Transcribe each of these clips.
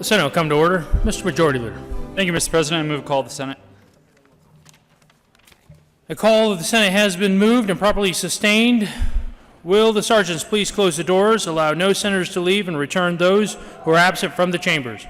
The Senate will come to order. Mr. Majority Leader. Thank you, Mr. President. I move to call the Senate. The call of the Senate has been moved and properly sustained. Will the sergeants please close the doors, allow no senators to leave, and return those who are absent from the chambers?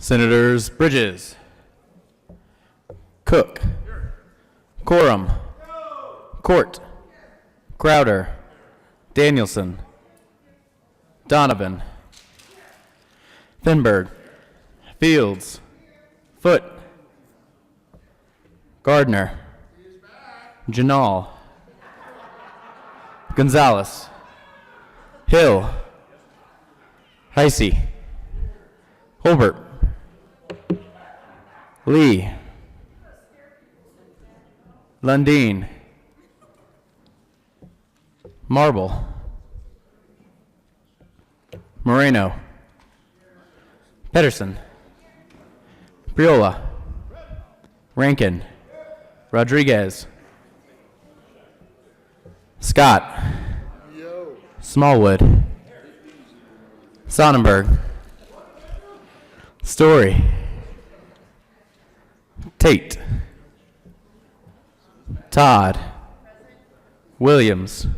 Senators Bridges, Cook, Coram, Court, Crowder, Danielson, Donovan, Finberg, Fields, Foote, Gardner, Janal, Gonzalez, Hill, Heisey, Holbert, Lee, Lundeen, Marble, Moreno, Pedersen, Priola, Rankin, Rodriguez, Scott, Smallwood, Sonnenberg, Story, Tate, Todd, Williams,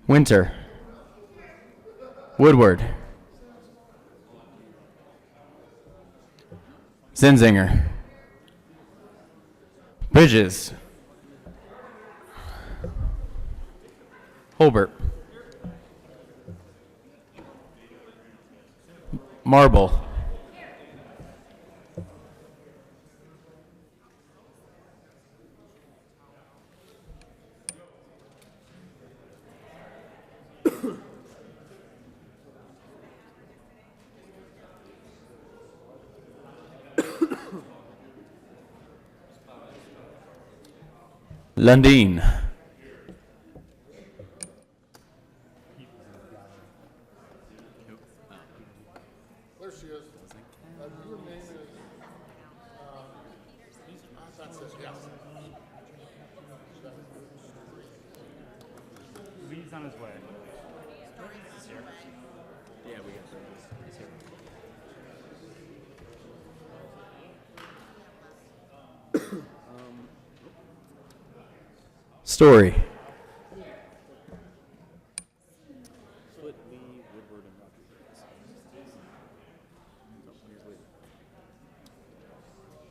Winter, Woodward, Zinzinger, Bridges, Holbert, Marble, Lundeen, There she is. Your name is, that's it, yes. Lee's on his way. Yeah, we got Story.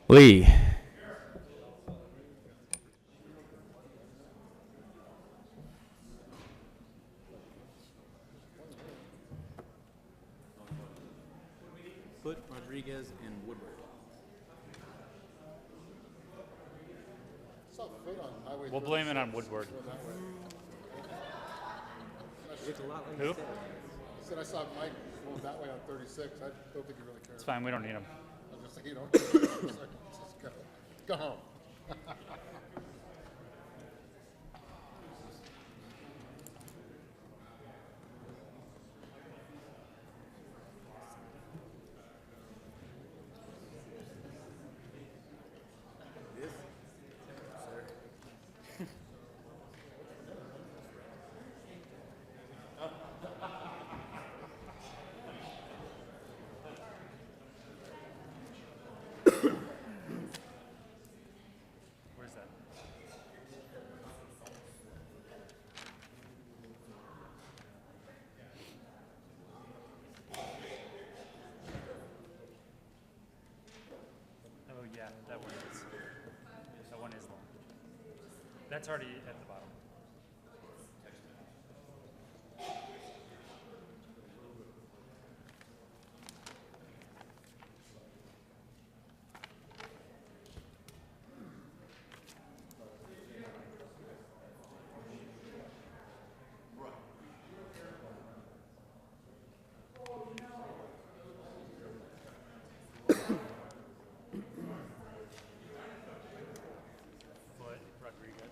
Lee. Foote, Rodriguez, and Woodward. Saw Foot on Highway We'll blame it on Woodward. that way. Who? Said I saw Mike going that way on 36. I don't think he really cares. It's fine. We don't need them. I'm just saying, you know, just go home. Where's that? Oh yeah, that one is. That one is long. That's already at the bottom. Floyd Rodriguez.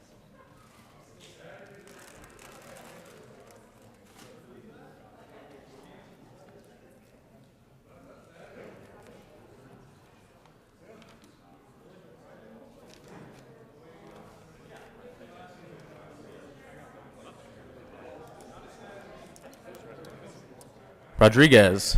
Rodriguez.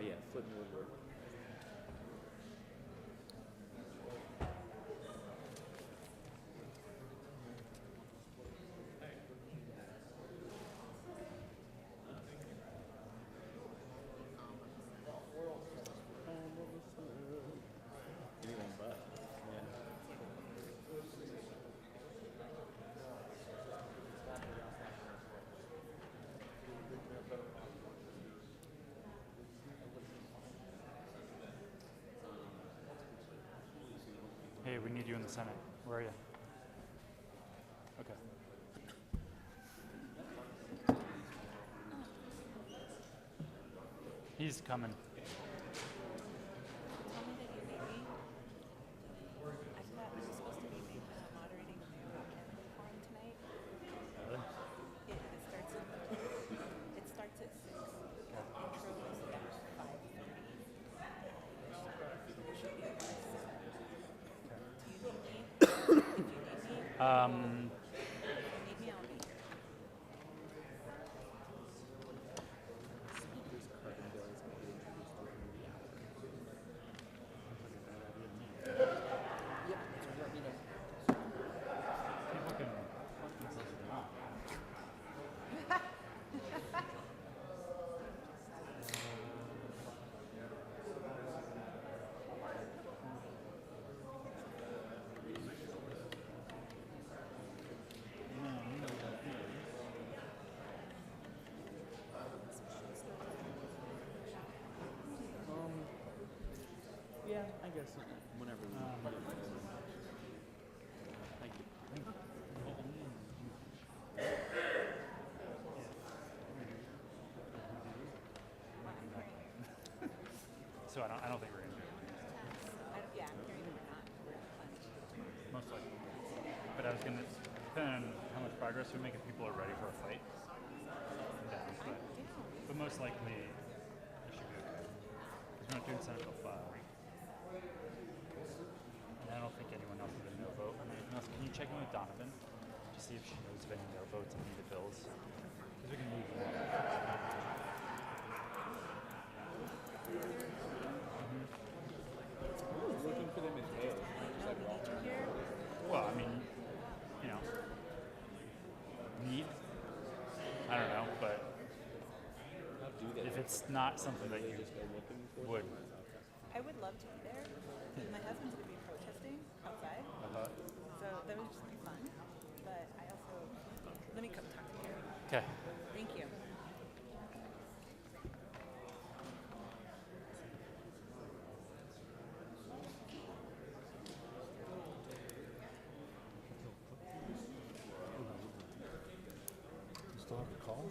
Yeah, Flint and Woodward. Anyone but. Yeah. Hey, we need you in the Senate. Where are you? Okay. He's coming. Tell me that you need me. I thought I was supposed to be moderating the Mayor Forum tonight. Really? It starts at 6. Intro is at 5:30. Should be at 6. Do you need me? If you need me, I'll be here. People can. Yeah, I guess whenever we Thank you. So I don't think we're gonna do it. Yeah, I'm hearing that we're not. We're at lunch. Most likely. But I was gonna, depending on how much progress we make, if people are ready for a fight. I'm down. But most likely, it should be okay. Because we're not doing Senate till 5. And I don't think anyone else has a no vote on anything else. Can you check in with Donovan to see if she knows of any no votes on any of the bills? Because we can move them along. looking for them in jail. Well, I mean, you know, need. I don't know, but How do they? if it's not something that you Just go looking for would, I would love to be there. My husband's going to be protesting outside. uh, So that would just be fun. But I also, let me come talk to Gary. Okay. Thank you. You still have the call?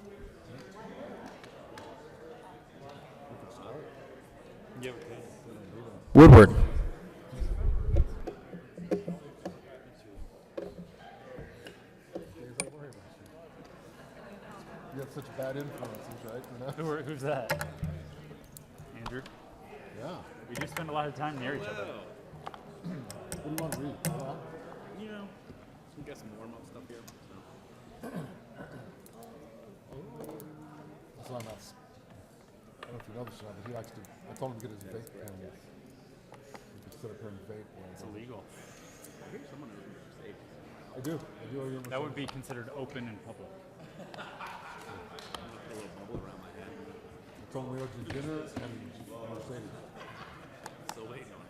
We could start. Yeah, okay. Woodward. Days I worry about you. You have such bad influences, right? You know? Who's that? Andrew? Yeah. We do spend a lot of time near each other. What do you want to read? Well, You know, we got some warm-up stuff here. So. that's why I'm not. I don't know if you know this or not, but he likes to. I told him to get his vape pen. He could sit up here and vape. It's illegal. I hear someone over here say I do. I do. I That would be considered open in public. put a little bubble around my head. I told him we owed you dinner and Mercedes. Still waiting on it.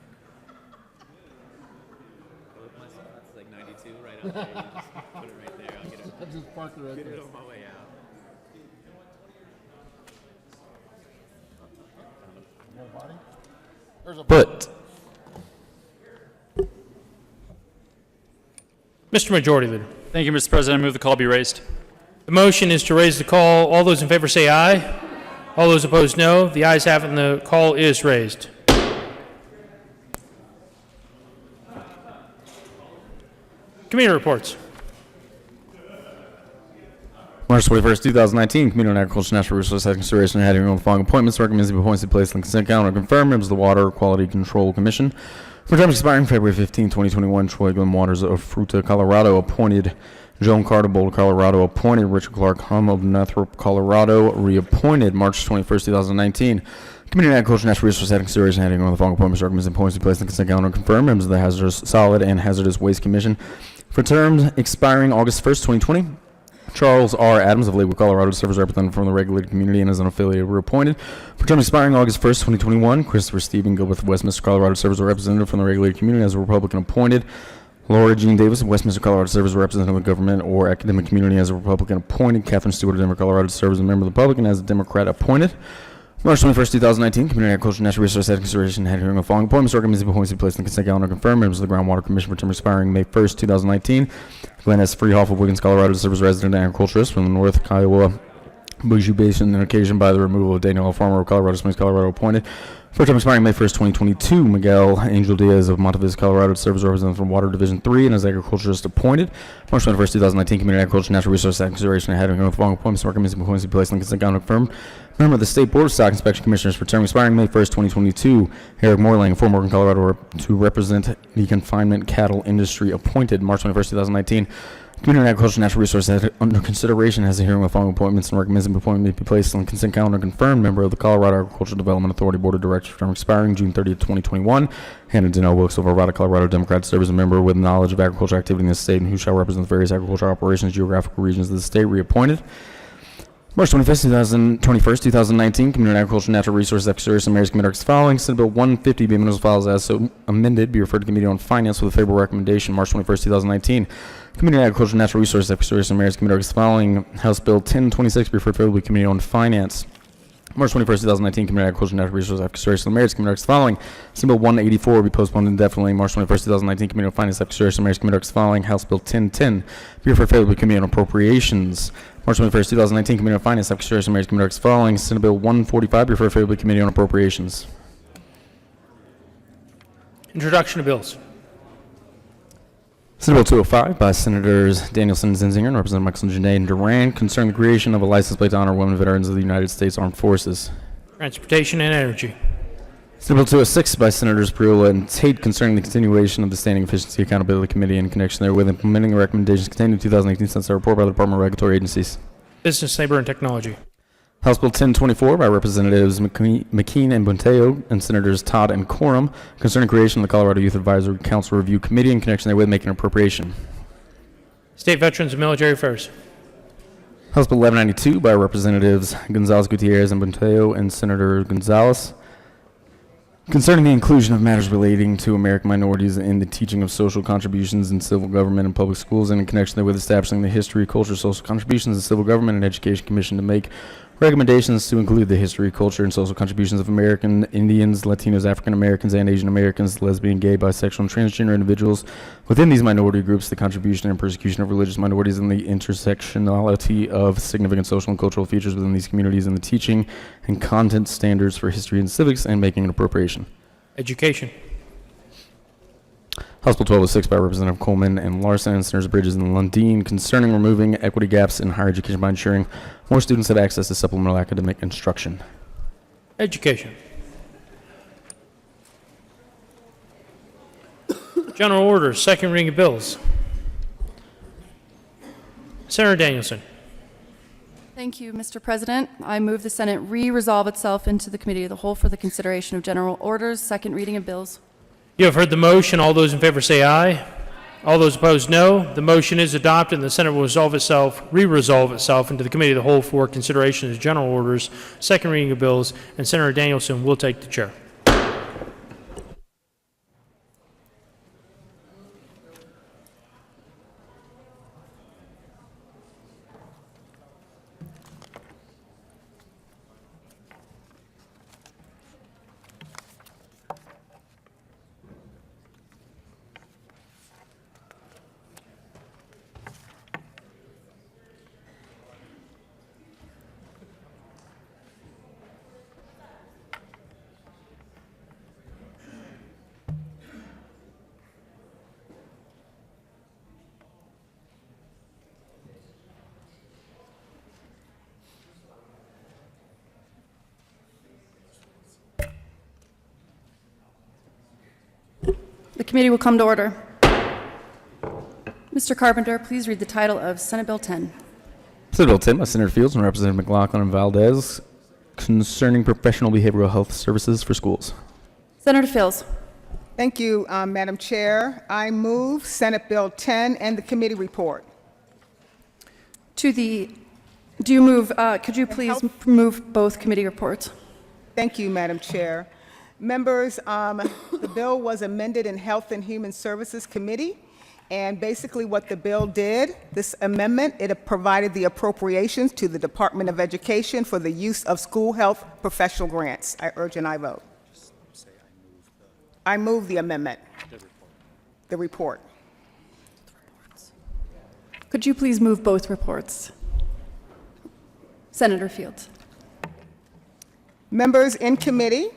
That's like 92 right out there. You just put it right there. I'll get it. I just parked it right Get there. it on my way out. You got a body? There's a But. Mr. Majority Leader. Thank you, Mr. President. I move the call be raised. The motion is to raise the call. All those in favor say aye. All those opposed, no. The ayes have it, and the call is raised. Committee reports. March 21st, 2019, Committee on Agriculture, Natural Resources had consideration of having the following appointments. Recommends the appointments be placed on the consent calendar. Confirmed members of the Water Quality Control Commission. For term expiring February 15, 2021, Troy Glen Waters of Fruta, Colorado, appointed. Joan Carter, Boulder, Colorado, appointed. Richard Clark Hum of Northrop, Colorado, reappointed. March 21st, 2019. Committee on Agriculture, Natural Resources had consideration of having the following appointments. Recommends the appointments be placed on the consent calendar. Confirmed members of the Hazardous Solid and Hazardous Waste Commission. For terms expiring August 1st, 2020. Charles R. Adams of Lakewood, Colorado, serves as representative from the regulated community and is an affiliate reappointed. For term expiring August 1st, 2021, Christopher Stephen Gilbert of Westminster, Colorado, serves as a representative from the regulated community as a Republican appointed. Laura Jean Davis of Westminster, Colorado, serves as a representative of the government or academic community as a Republican appointed. Catherine Stewart of Denver, Colorado, serves as a member of the Republican as a Democrat appointed. March 21st, 2019, Community on Agriculture and Natural Resources had consideration had hearing the following appointments. Recommends the appointments be placed on the consent calendar. Confirmed members of the Groundwater Commission for term expiring May 1st, 2019. Glenn S. Freehoff of Wiggins, Colorado, serves as resident agriculturist from the North Kiowa Bougie Basin, and occasioned by the removal of Daniel L. Farmer of Colorado Springs, Colorado, appointed. For term expiring May 1st, 2022, Miguel Angel Diaz of Montevideo, Colorado, serves as representative from Water Division 3 and as agriculturist appointed. March 21st, 2019, Community on Agriculture and Natural Resources had consideration had hearing the following appointments. Recommends the appointments be placed on the consent calendar. Confirmed. Member of the State Board of Stock Inspection Commissioners for term expiring May 1st, 2022. Eric Morling, Fort Morgan, Colorado, to represent the confinement cattle industry, appointed. March 21st, 2019. Community on Agriculture and Natural Resources had under consideration has a hearing with following appointments and recommends the appointment be placed on the consent calendar. Confirmed. Member of the Colorado Agricultural Development Authority Board of Directors for term expiring June 30th, 2021. Hannah Donnell Wilkes of Arvada, Colorado, Democrat, serves as a member with knowledge of agricultural activity in the state and who shall represent the various agricultural operations, geographical regions of the state, reappointed. March 21st, 2019, Community on Agriculture and Natural Resources after consideration of Mayor's Committee as following. Senate Bill 150 be amended as follows as so amended, be referred to Committee on Finance with a favorable recommendation. March 21st, 2019. Committee on Agriculture and Natural Resources after consideration of Mayor's Committee as following. House Bill 1026 be referred favorably to Committee on Finance. March 21st, 2019, Committee on Agriculture and Natural Resources after consideration of the Mayor's Committee as following. Senate Bill 184 will be postponed indefinitely. March 21st, 2019, Committee on Finance after consideration of the Mayor's Committee as following. House Bill 1010 be referred favorably to Committee on Appropriations. March 21st, 2019, Committee on Finance after consideration of the Mayor's Committee as following. Senate Bill 145 be referred favorably to Committee on Appropriations. Introduction of bills. Senate Bill 205 by Senators Danielson, Zinzinger, and Representative Michelson, Janae, and Duran concerning the creation of a license plate to honor women veterans of the United States Armed Forces. Transportation and Energy. Senate Bill 206 by Senators Priola and Tate concerning the continuation of the Standing Efficiency Accountability Committee in connection therewith implementing the recommendations contained in the 2018 Census report by the Department of Regulatory Agencies. Business, Labor, and Technology. House Bill 1024 by Representatives McKean and Bunteo and Senators Todd and Corum concerning creation of the Colorado Youth Advisory Council Review Committee in connection therewith making an appropriation. State Veterans and Military Affairs. House Bill 1192 by Representatives Gonzalez Gutierrez and Bunteo and Senator Gonzalez concerning the inclusion of matters relating to American minorities in the teaching of social contributions in civil government and public schools, and in connection therewith establishing the history, culture, social contributions in civil government and education commission to make recommendations to include the history, culture, and social contributions of American Indians, Latinos, African Americans, and Asian Americans, lesbian, gay, bisexual, and transgender individuals within these minority groups, the contribution and persecution of religious minorities, and the intersectionality of significant social and cultural features within these communities, and the teaching and content standards for history and civics, and making an appropriation. Education. House Bill 1206 by Representative Coleman and Larson, and Senators Bridges and Lundin, concerning removing equity gaps in higher education by ensuring more students have access to supplemental academic instruction. Education. General orders, second reading of bills. Senator Danielson. Thank you, Mr. President. I move the Senate re-resolve itself into the Committee of the Whole for the consideration of general orders, second reading of bills. You have heard the motion. All those in favor say aye. All those opposed, no. The motion is adopted, and the Senate will re-resolve itself into the Committee of the Whole for consideration of general orders, second reading of bills, and Senator Danielson will take the chair. The committee will come to order. Mr. Carpenter, please read the title of Senate Bill 10. Senate Bill 10 by Senator Fields and Representative McLaughlin and Valdez, concerning professional behavioral health services for schools. Senator Fields. Thank you, Madam Chair. I move Senate Bill 10 and the committee report. Could you please move both committee reports? Thank you, Madam Chair. Members, the bill was amended in Health and Human Services Committee, and basically what the bill did, this amendment, it provided the appropriations to the Department of Education for the use of school health professional grants. I urge an aye vote. I move the amendment. The report. Could you please move both reports? Senator Fields. Members in committee,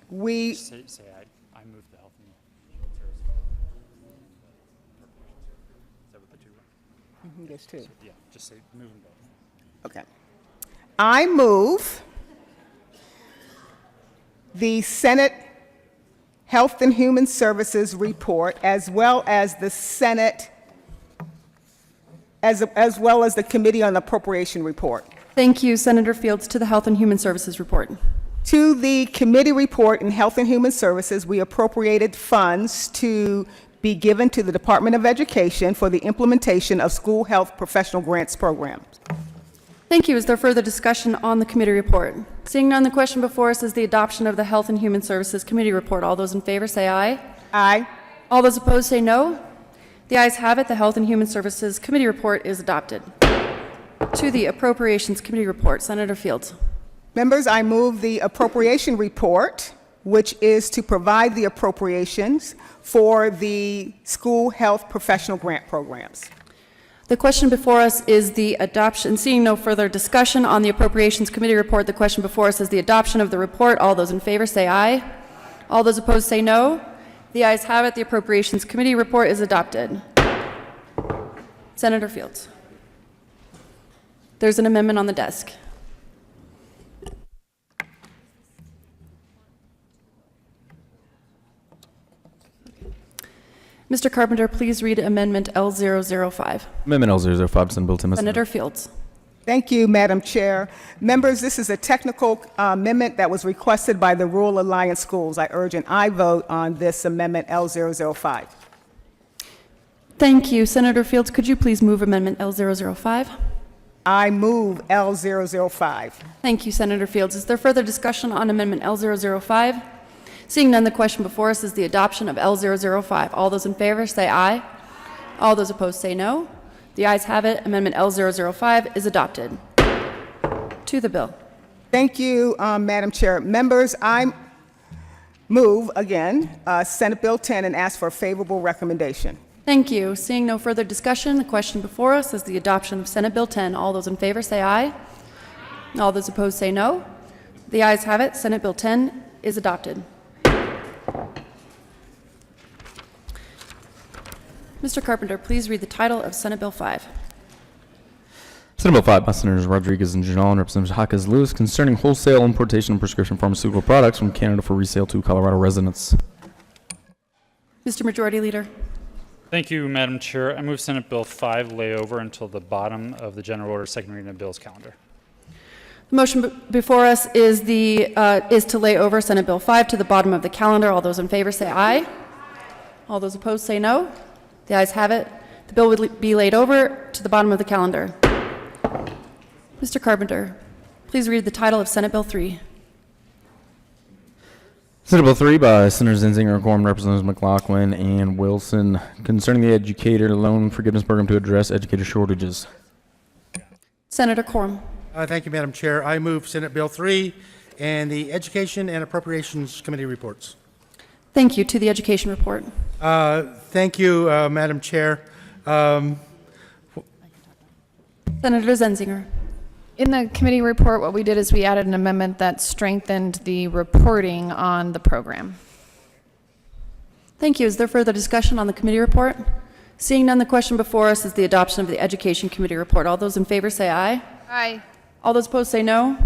we Say I move the health and is that what the two were? there's two. Yeah, just say move them both. Okay. I move the Senate Health and Human Services report, as well as the Senate, as well as the Committee on Appropriation report. Thank you, Senator Fields. To the Health and Human Services report. To the committee report in Health and Human Services, we appropriated funds to be given to the Department of Education for the implementation of school health professional grants programs. Thank you. Is there further discussion on the committee report? Seeing none, the question before us is the adoption of the Health and Human Services Committee report. All those in favor say aye. Aye. All those opposed say no. The ayes have it. The Health and Human Services Committee report is adopted. To the Appropriations Committee report, Senator Fields. Members, I move the appropriation report, which is to provide the appropriations for the school health professional grant programs. The question before us is the adoption. Seeing no further discussion on the Appropriations Committee report, the question before us is the adoption of the report. All those in favor say aye. All those opposed say no. The ayes have it. The Appropriations Committee report is adopted. Senator Fields. There's an amendment on the desk. Mr. Carpenter, please read Amendment L005. Amendment L005, Senate Bill 10 by Senator Fields. Thank you, Madam Chair. Members, this is a technical amendment that was requested by the Rural Alliance Schools. I urge an aye vote on this amendment L005. Thank you. Senator Fields, could you please move Amendment L005? I move L005. Thank you, Senator Fields. Is there further discussion on Amendment L005? Seeing none, the question before us is the adoption of L005. All those in favor say aye. All those opposed say no. The ayes have it. Amendment L005 is adopted. To the bill. Thank you, Madam Chair. Members, I move again Senate Bill 10 and ask for a favorable recommendation. Thank you. Seeing no further discussion, the question before us is the adoption of Senate Bill 10. All those in favor say aye. All those opposed say no. The ayes have it. Senate Bill 10 is adopted. Mr. Carpenter, please read the title of Senate Bill 5. Senate Bill 5 by Senators Rodriguez and Janal and Representative Hawkins Lewis concerning wholesale importation of prescription pharmaceutical products from Canada for resale to Colorado residents. Mr. Majority Leader. Thank you, Madam Chair. I move Senate Bill 5 lay over until the bottom of the general order second reading of bills calendar. The motion before us is to lay over Senate Bill 5 to the bottom of the calendar. All those in favor say aye. All those opposed say no. The ayes have it. The bill would be laid over to the bottom of the calendar. Mr. Carpenter, please read the title of Senate Bill 3. Senate Bill 3 by Senators Zenzinger, Gorham, Representatives McLaughlin, and Wilson concerning the educator loan forgiveness program to address educator shortages. Senator Quorum. Thank you, Madam Chair. I move Senate Bill 3 and the Education and Appropriations Committee reports. Thank you. To the Education Report. Thank you, Madam Chair. Senator Zenzinger. In the committee report, what we did is we added an amendment that strengthened the reporting on the program. Thank you. Is there further discussion on the committee report? Seeing none, the question before us is the adoption of the Education Committee report. All those in favor say aye. Aye. All those opposed say no.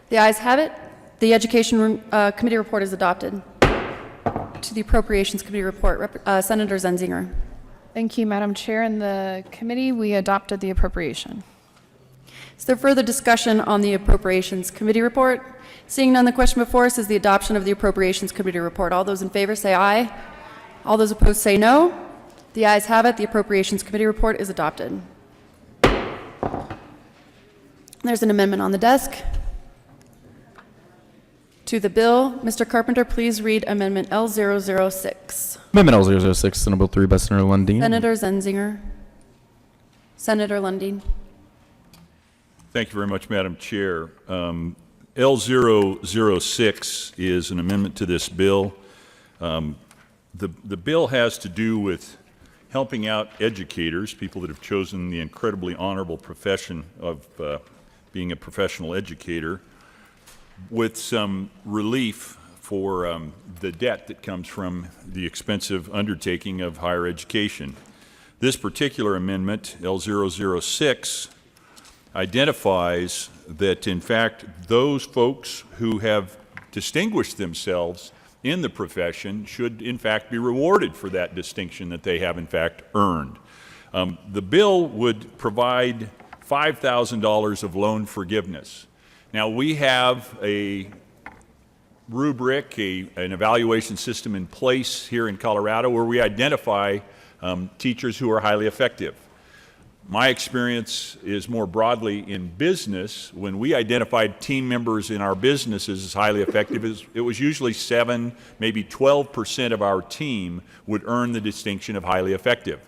The ayes have it. The Education Committee report is adopted. To the Appropriations Committee report, Senator Zenzinger. Thank you, Madam Chair. In the committee, we adopted the appropriation. Is there further discussion on the Appropriations Committee report? Seeing none, the question before us is the adoption of the Appropriations Committee report. All those in favor say aye. All those opposed say no. The ayes have it. The Appropriations Committee report is adopted. There's an amendment on the desk. To the bill, Mr. Carpenter, please read Amendment L006. Amendment L006, Senate Bill 3 by Senator Lundin. Senator Zenzinger. Senator Lundin. Thank you very much, Madam Chair. L006 is an amendment to this bill. The bill has to do with helping out educators, people that have chosen the incredibly honorable profession of being a professional educator, with some relief for the debt that comes from the expensive undertaking of higher education. This particular amendment, L006, identifies that, in fact, those folks who have distinguished themselves in the profession should, in fact, be rewarded for that distinction that they have, in fact, earned. The bill would provide $5,000 of loan forgiveness. Now, we have a rubric, an evaluation system in place here in Colorado where we identify teachers who are highly effective. My experience is more broadly in business. When we identified team members in our businesses as highly effective, it was usually 7, maybe 12% of our team would earn the distinction of highly effective.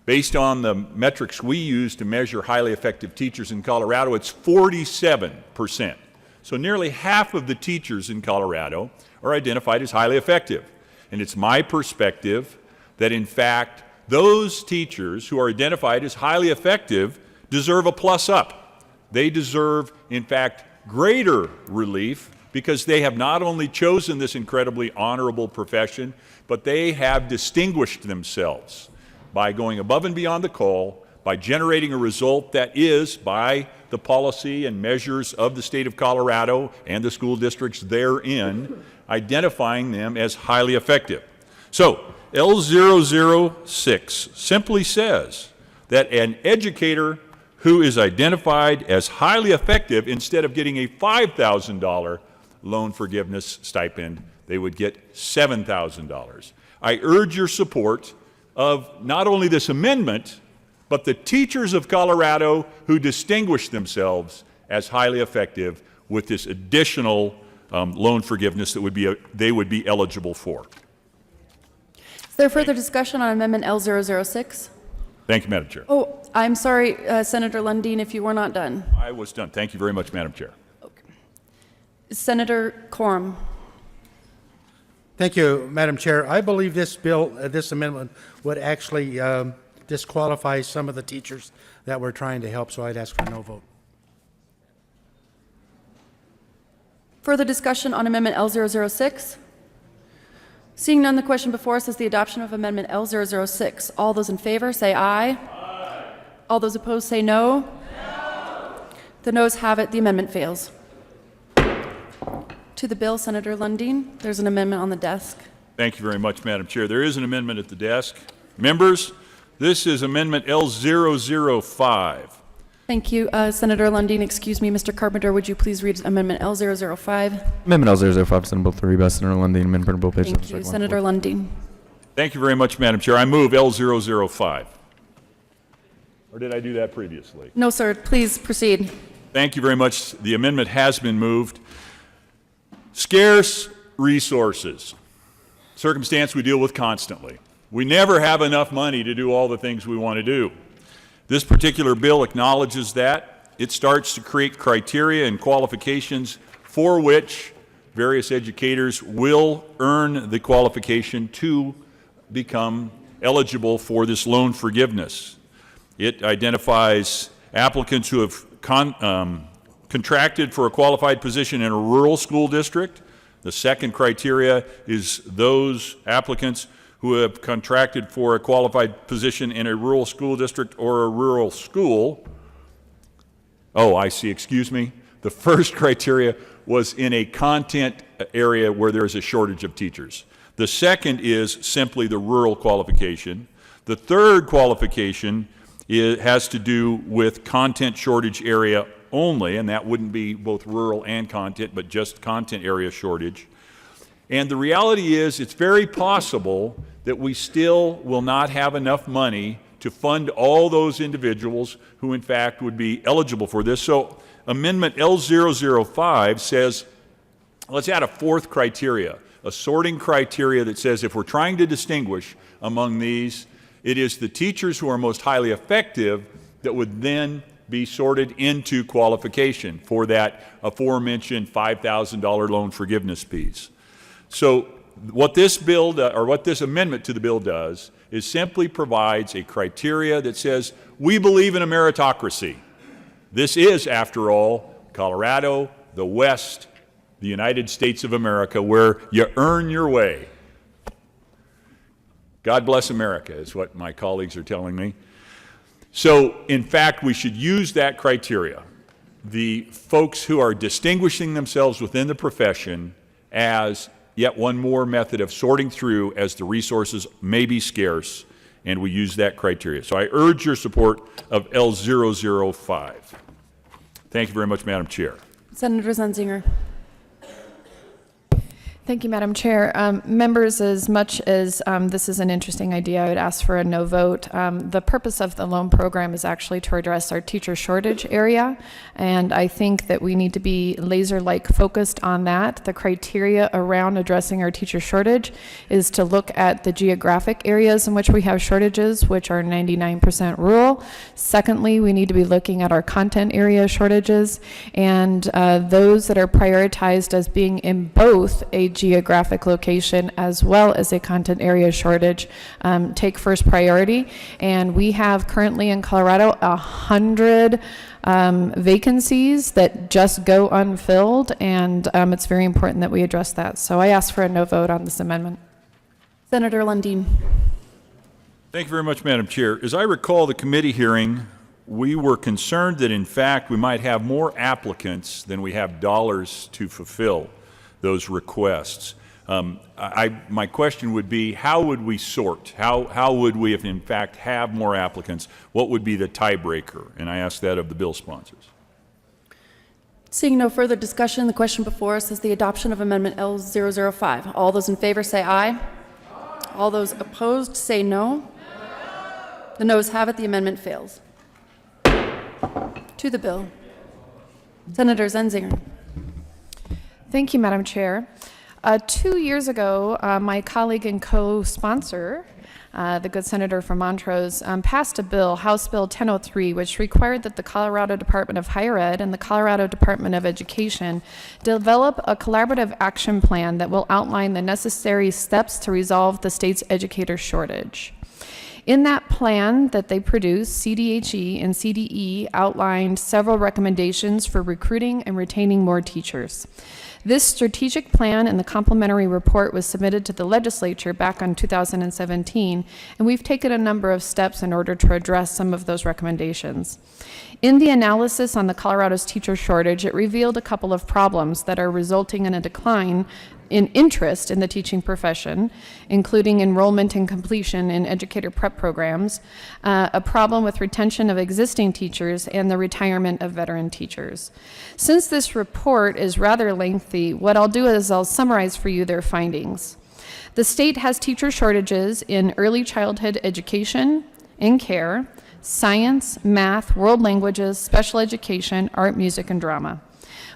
Based on the metrics we use to measure highly effective teachers in Colorado, it's 47%. So nearly half of the teachers in Colorado are identified as highly effective. And it's my perspective that, in fact, those teachers who are identified as highly effective deserve a plus up. They deserve, in fact, greater relief because they have not only chosen this incredibly honorable profession, but they have distinguished themselves by going above and beyond the call, by generating a result that is, by the policy and measures of the state of Colorado and the school districts therein, identifying them as highly effective. So, L006 simply says that an educator who is identified as highly effective, instead of getting a $5,000 loan forgiveness stipend, they would get $7,000. I urge your support of not only this amendment, but the teachers of Colorado who distinguish themselves as highly effective with this additional loan forgiveness that they would be eligible for. Is there further discussion on Amendment L006? Thank you, Madam Chair. Oh, I'm sorry, Senator Lundin, if you were not done. I was done. Thank you very much, Madam Chair. Senator Quorum. Thank you, Madam Chair. I believe this bill, this amendment would actually disqualify some of the teachers that we're trying to help, so I'd ask for no vote. Further discussion on Amendment L006? Seeing none, the question before us is the adoption of Amendment L006. All those in favor say aye. Aye. All those opposed say no. No. The noes have it. The amendment fails. To the bill, Senator Lundin, there's an amendment on the desk. Thank you very much, Madam Chair. There is an amendment at the desk. Members, this is Amendment L005. Thank you, Senator Lundin. Excuse me, Mr. Carpenter, would you please read Amendment L005? Amendment L005, Senate Bill 3 by Senator Lundin, amendment printed both pages. Thank you, Senator Lundin. Thank you very much, Madam Chair. I move L005. Or did I do that previously? No, sir. Please proceed. Thank you very much. The amendment has been moved. Scarce resources, circumstance we deal with constantly. We never have enough money to do all the things we want to do. This particular bill acknowledges that. It starts to create criteria and qualifications for which various educators will earn the qualification to become eligible for this loan forgiveness. It identifies applicants who have contracted for a qualified position in a rural school district. The second criteria is those applicants who have contracted for a qualified position in a rural school district or a rural school. Oh, I see, excuse me. The first criteria was in a content area where there is a shortage of teachers. The second is simply the rural qualification. The third qualification has to do with content shortage area only, and that wouldn't be both rural and content, but just content area shortage. And the reality is it's very possible that we still will not have enough money to fund all those individuals who in fact would be eligible for this. So Amendment L005 says, let's add a fourth criteria, a sorting criteria that says if we're trying to distinguish among these, it is the teachers who are most highly effective that would then be sorted into qualification for that aforementioned $5,000 loan forgiveness piece. So what this bill, or what this amendment to the bill does, is simply provides a criteria that says we believe in a meritocracy. This is, after all, Colorado, the West, the United States of America, where you earn your way. God bless America, is what my colleagues are telling me. So, in fact, we should use that criteria. The folks who are distinguishing themselves within the profession as yet one more method of sorting through as the resources may be scarce, and we use that criteria. So I urge your support of L005. Thank you very much, Madam Chair. Senator Zenzinger. Thank you, Madam Chair. Members, as much as this is an interesting idea, I would ask for a no vote. The purpose of the loan program is actually to address our teacher shortage area, and I think that we need to be laser-like focused on that. The criteria around addressing our teacher shortage is to look at the geographic areas in which we have shortages, which are 99% rural. Secondly, we need to be looking at our content area shortages, and those that are prioritized as being in both a geographic location as well as a content area shortage take first priority. And we have currently in Colorado 100 vacancies that just go unfilled, and it's very important that we address that. So I ask for a no vote on this amendment. Senator Lundin. Thank you very much, Madam Chair. As I recall the committee hearing, we were concerned that in fact we might have more applicants than we have dollars to fulfill those requests. My question would be, how would we sort? How would we, if in fact have more applicants, what would be the tiebreaker? And I ask that of the bill sponsors. Seeing no further discussion, the question before us is the adoption of Amendment L005. All those in favor say aye. All those opposed say no. The noes have it. The amendment fails. To the bill. Senator Zenzinger. Thank you, Madam Chair. 2 years ago, my colleague and co-sponsor, the good senator from Montrose, passed a bill, House Bill 1003, which required that the Colorado Department of Higher Ed and the Colorado Department of Education develop a collaborative action plan that will outline the necessary steps to resolve the state's educator shortage. In that plan that they produced, CDHE and CDE outlined several recommendations for recruiting and retaining more teachers. This strategic plan and the complementary report was submitted to the legislature back in 2017, and we've taken a number of steps in order to address some of those recommendations. In the analysis on the Colorado's teacher shortage, it revealed a couple of problems that are resulting in a decline in interest in the teaching profession, including enrollment and completion in educator prep programs, a problem with retention of existing teachers, and the retirement of veteran teachers. Since this report is rather lengthy, what I'll do is I'll summarize for you their findings. The state has teacher shortages in early childhood education and care, science, math, world languages, special education, art, music, and drama.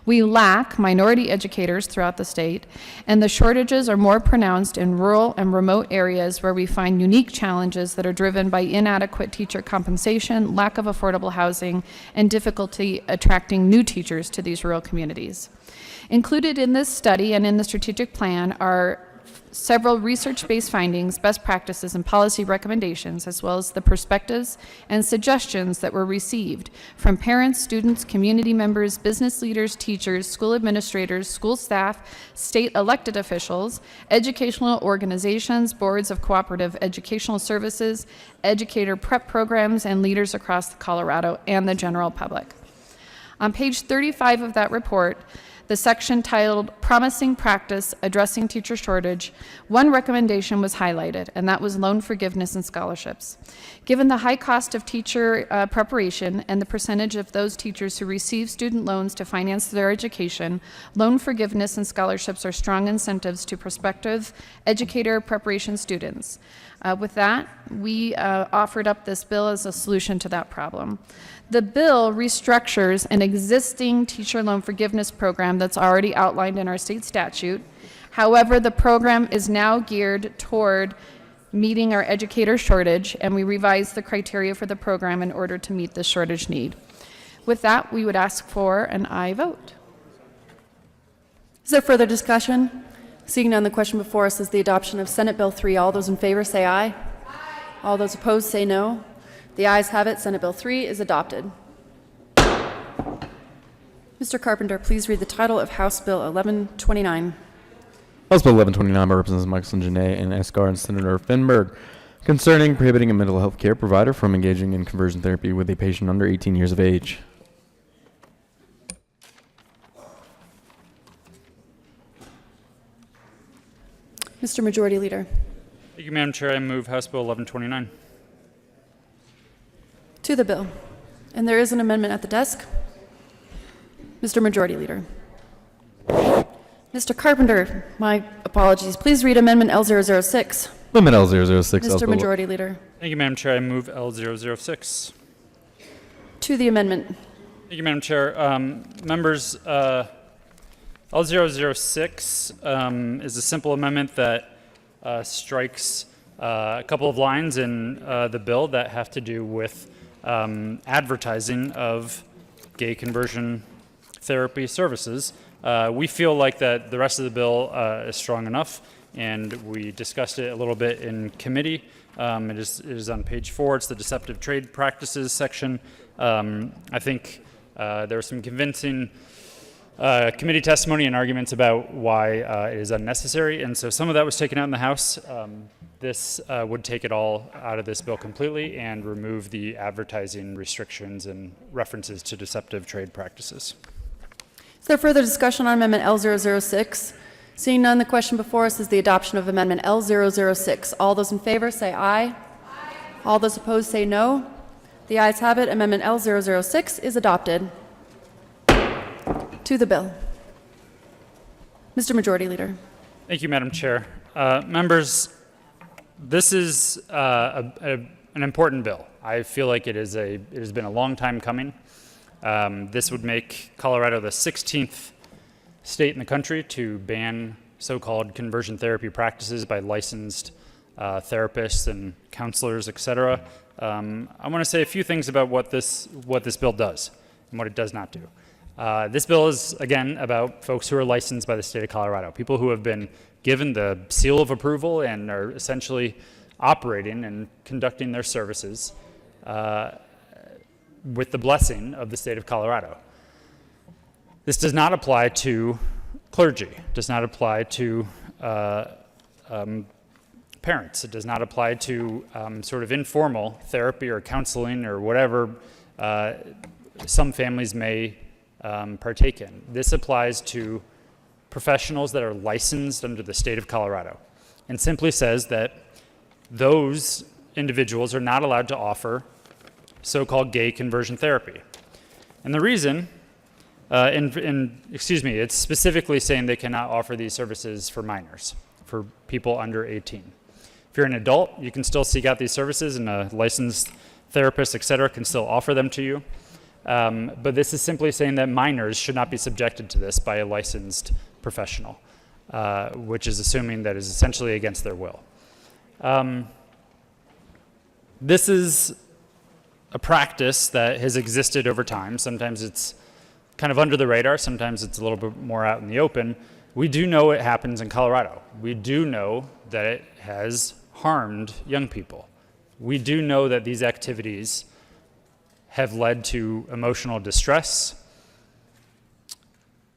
We lack minority educators throughout the state, and the shortages are more pronounced in rural and remote areas where we find unique challenges that are driven by inadequate teacher compensation, lack of affordable housing, and difficulty attracting new teachers to these rural communities. Included in this study and in the strategic plan are several research-based findings, best practices, and policy recommendations, as well as the perspectives and suggestions that were received from parents, students, community members, business leaders, teachers, school administrators, school staff, state elected officials, educational organizations, boards of cooperative educational services, educator prep programs, and leaders across Colorado and the general public. On page 35 of that report, the section titled Promising Practice Addressing Teacher Shortage, one recommendation was highlighted, and that was loan forgiveness and scholarships. Given the high cost of teacher preparation and the percentage of those teachers who receive student loans to finance their education, loan forgiveness and scholarships are strong incentives to prospective educator preparation students. With that, we offered up this bill as a solution to that problem. The bill restructures an existing teacher loan forgiveness program that's already outlined in our state statute. However, the program is now geared toward meeting our educator shortage, and we revised the criteria for the program in order to meet the shortage need. With that, we would ask for an aye vote. Is there further discussion? Seeing none, the question before us is the adoption of Senate Bill 3. All those in favor say aye. All those opposed say no. The ayes have it. Senate Bill 3 is adopted. Mr. Carpenter, please read the title of House Bill 1129. House Bill 1129 by Representatives Michelson, Janay, and Escar, and Senator Finberg, concerning prohibiting a mental health care provider from engaging in conversion therapy with a patient under 18 years of age. Mr. Majority Leader. Thank you, Madam Chair. I move House Bill 1129. To the bill. And there is an amendment at the desk. Mr. Majority Leader. Mr. Carpenter, my apologies. Please read Amendment L006. Amendment L006. House Mr. Bill- Majority Leader. Thank you, Madam Chair. I move L006. To the amendment. Thank you, Madam Chair. Members, L006 is a simple amendment that strikes a couple of lines in the bill that have to do with advertising of gay conversion therapy services. We feel like that the rest of the bill is strong enough, and we discussed it a little bit in committee. It is on page 4. It's the deceptive trade practices section. I think there was some convincing committee testimony and arguments about why it is unnecessary, and so some of that was taken out in the House. This would take it all out of this bill completely and remove the advertising restrictions and references to deceptive trade practices. Is there further discussion on Amendment L006? Seeing none, the question before us is the adoption of Amendment L006. All those in favor say aye. All those opposed say no. The ayes have it. Amendment L006 is adopted. To the bill. Mr. Majority Leader. Thank you, Madam Chair. Members, this is an important bill. I feel like it has been a long time coming. This would make Colorado the 16th state in the country to ban so-called conversion therapy practices by licensed therapists and counselors, etc. I want to say a few things about what this bill does and what it does not do. This bill is, again, about folks who are licensed by the state of Colorado, people who have been given the seal of approval and are essentially operating and conducting their services with the blessing of the state of Colorado. This does not apply to clergy, does not apply to parents. It does not apply to sort of informal therapy or counseling or whatever some families may partake in. This applies to professionals that are licensed under the state of Colorado and simply says that those individuals are not allowed to offer so-called gay conversion therapy. And the reason, it's specifically saying they cannot offer these services for minors, for people under 18. If you're an adult, you can still seek out these services, and a licensed therapist, et cetera, can still offer them to you. But this is simply saying that minors should not be subjected to this by a licensed professional, which is assuming that is essentially against their will. This is a practice that has existed over time. Sometimes it's kind of under the radar, sometimes it's a little bit more out in the open. We do know it happens in Colorado. We do know that it has harmed young people. We do know that these activities have led to emotional distress.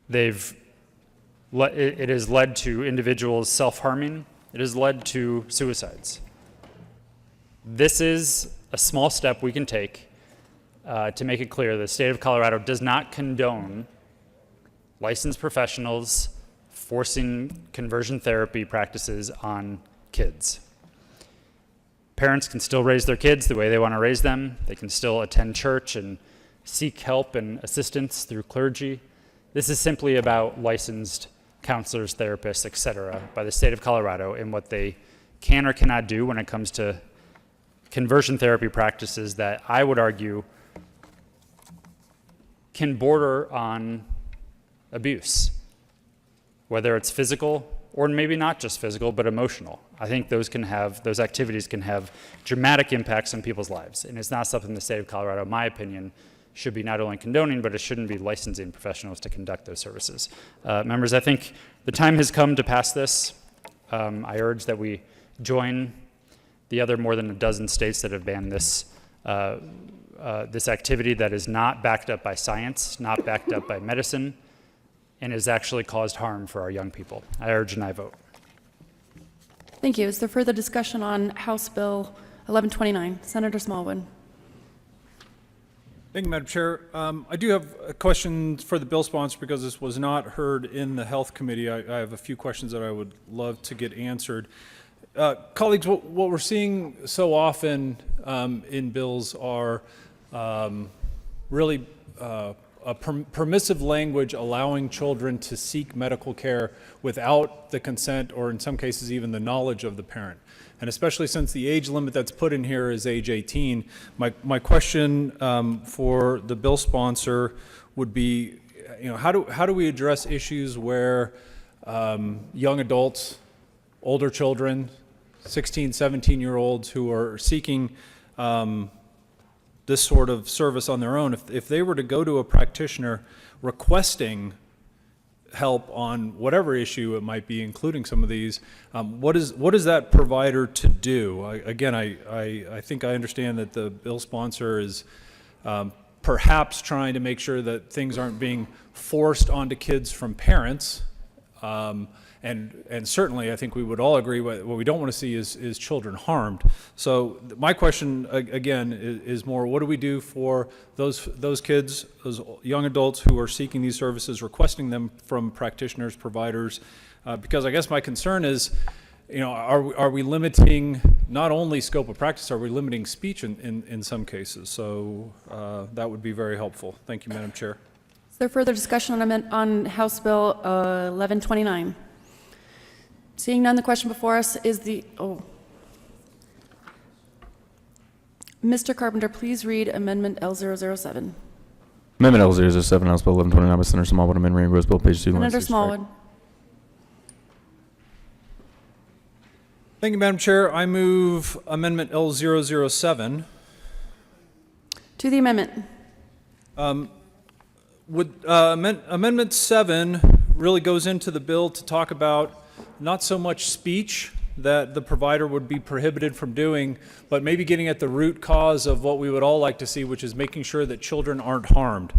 It has led to individuals self-harming. It has led to suicides. This is a small step we can take to make it clear the state of Colorado does not condone licensed professionals forcing conversion therapy practices on kids. Parents can still raise their kids the way they want to raise them. They can still attend church and seek help and assistance through clergy. This is simply about licensed counselors, therapists, etc., by the state of Colorado and what they can or cannot do when it comes to conversion therapy practices that I would argue can border on abuse, whether it's physical or maybe not just physical, but emotional. I think those activities can have dramatic impacts on people's lives, and it's not something the state of Colorado, in my opinion, should be not only condoning, but it shouldn't be licensing professionals to conduct those services. Members, I think the time has come to pass this. I urge that we join the other more than a dozen states that have banned this activity that is not backed up by science, not backed up by medicine, and has actually caused harm for our young people. I urge an aye vote. Thank you. Is there further discussion on House Bill 1129? Senator Smallwood. Thank you, Madam Chair. I do have a question for the bill sponsor because this was not heard in the Health Committee. I have a few questions that I would love to get answered. Colleagues, what we're seeing so often in bills are really permissive language allowing children to seek medical care without the consent or in some cases even the knowledge of the parent. And especially since the age limit that's put in here is age 18, my question for the bill sponsor would be, how do we address issues where young adults, older children, 16, 17-year-olds who are seeking this sort of service on their own, if they were to go to a practitioner requesting help on whatever issue it might be, including some of these, what is that provider to do? I think I understand that the bill sponsor is perhaps trying to make sure that things aren't being forced onto kids from parents. And certainly, I think we would all agree what we don't want to see is children harmed. So my question, again, is more, what do we do for those kids, those young adults who are seeking these services, requesting them from practitioners, providers? Because I guess my concern is, are we limiting not only scope of practice, are we limiting speech in some cases? So that would be very helpful. Thank you, Madam Chair. Is there further discussion on House Bill 1129? Seeing none, the question before us is Mr. Carpenter, please read Amendment L007. Amendment L007, House Bill 1129 by Senator Smallwood, amendment reading Rose Bill, page 2, line Senator 6, strike. Smallwood. Thank you, Madam Chair. I move Amendment L007. To the amendment. Amendment 7 really goes into the bill to talk about not so much speech that the provider would be prohibited from doing, but maybe getting at the root cause of what we would all like to see, which is making sure that children aren't harmed.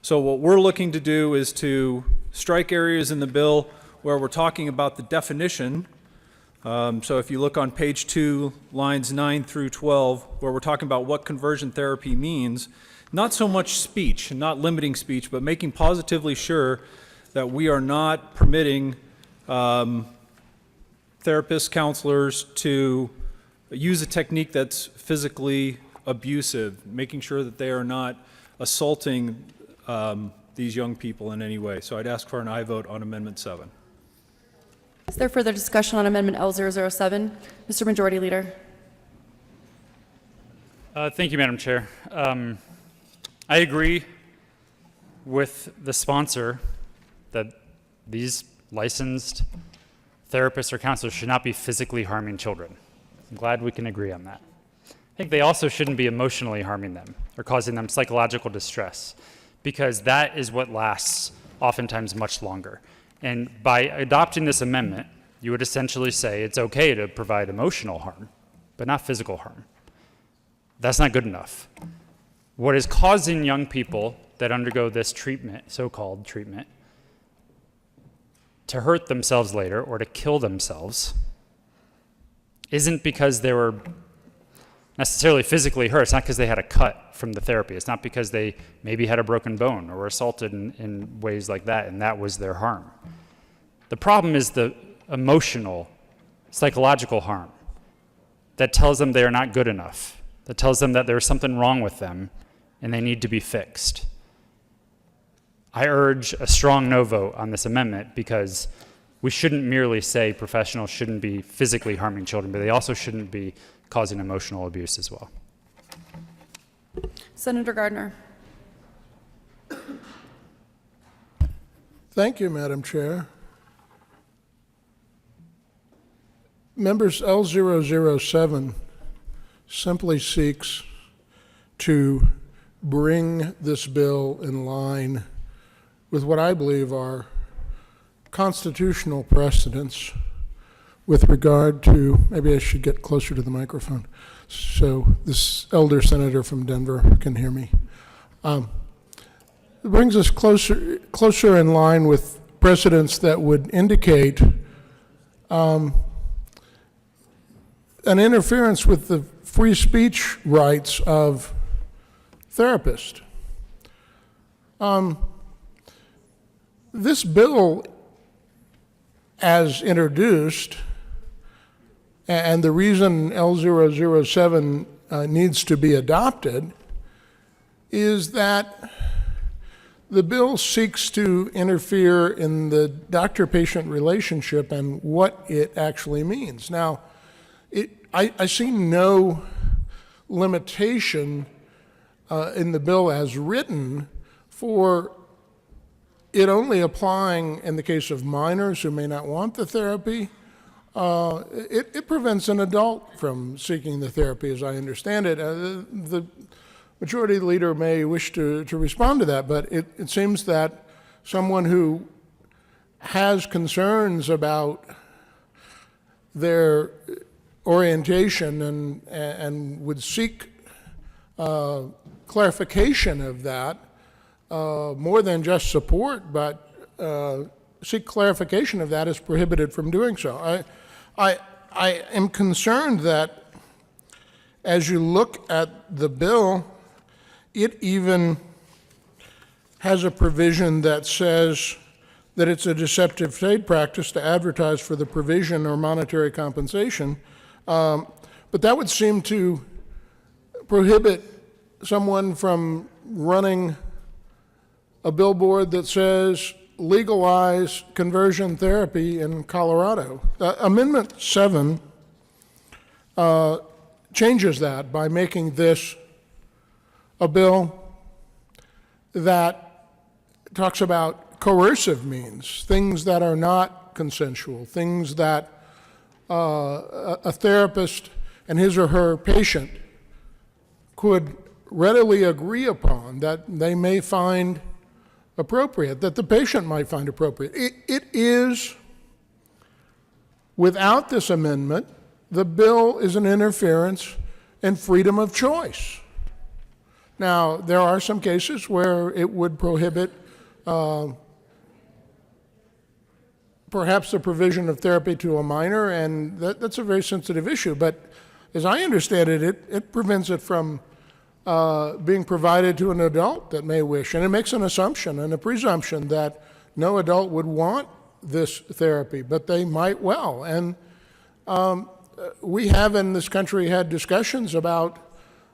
So what we're looking to do is to strike areas in the bill where we're talking about the definition. So if you look on page 2, lines 9 through 12, where we're talking about what conversion therapy means, not so much speech, not limiting speech, but making positively sure that we are not permitting therapists, counselors to use a technique that's physically abusive, making sure that they are not assaulting these young people in any way. So I'd ask for an aye vote on Amendment 7. Is there further discussion on Amendment L007? Mr. Majority Leader. Thank you, Madam Chair. I agree with the sponsor that these licensed therapists or counselors should not be physically harming children. I'm glad we can agree on that. I think they also shouldn't be emotionally harming them or causing them psychological distress, because that is what lasts oftentimes much longer. And by adopting this amendment, you would essentially say it's okay to provide emotional harm, but not physical harm. That's not good enough. What is causing young people that undergo this treatment, so-called treatment, to hurt themselves later or to kill themselves isn't because they were necessarily physically hurt. It's not because they had a cut from the therapy. It's not because they maybe had a broken bone or were assaulted in ways like that, and that was their harm. The problem is the emotional, psychological harm that tells them they are not good enough, that tells them that there's something wrong with them and they need to be fixed. I urge a strong no vote on this amendment, because we shouldn't merely say professionals shouldn't be physically harming children, but they also shouldn't be causing emotional abuse as well. Senator Gardner. Thank you, Madam Chair. Members, L007 simply seeks to bring this bill in line with what I believe are constitutional precedents with regard to, maybe I should get closer to the microphone so this elder senator from Denver can hear me. It brings us closer in line with precedents that would indicate an interference with the free speech rights of therapists. This bill, as introduced, and the reason L007 needs to be adopted, is that the bill seeks to interfere in the doctor-patient relationship and what it actually means. Now, I see no limitation in the bill as written for it only applying in the case of minors who may not want the therapy. It prevents an adult from seeking the therapy, as I understand it. The majority leader may wish to respond to that, but it seems that someone who has concerns about their orientation and would seek clarification of that, more than just support, but seek clarification of that, is prohibited from doing so. I am concerned that as you look at the bill, it even has a provision that says that it's a deceptive trade practice to advertise for the provision or monetary compensation, but that would seem to prohibit someone from running a billboard that says legalize conversion therapy in Colorado. Amendment 7 changes that by making this a bill that talks about coercive means, things that are not consensual, things that a therapist and his or her patient could readily agree upon, that they may find appropriate, that the patient might find appropriate. It is, without this amendment, the bill is an interference in freedom of choice. Now, there are some cases where it would prohibit perhaps the provision of therapy to a minor, and that's a very sensitive issue. But as I understand it, it prevents it from being provided to an adult that may wish. And it makes an assumption and a presumption that no adult would want this therapy, but they might well. And we have in this country had discussions about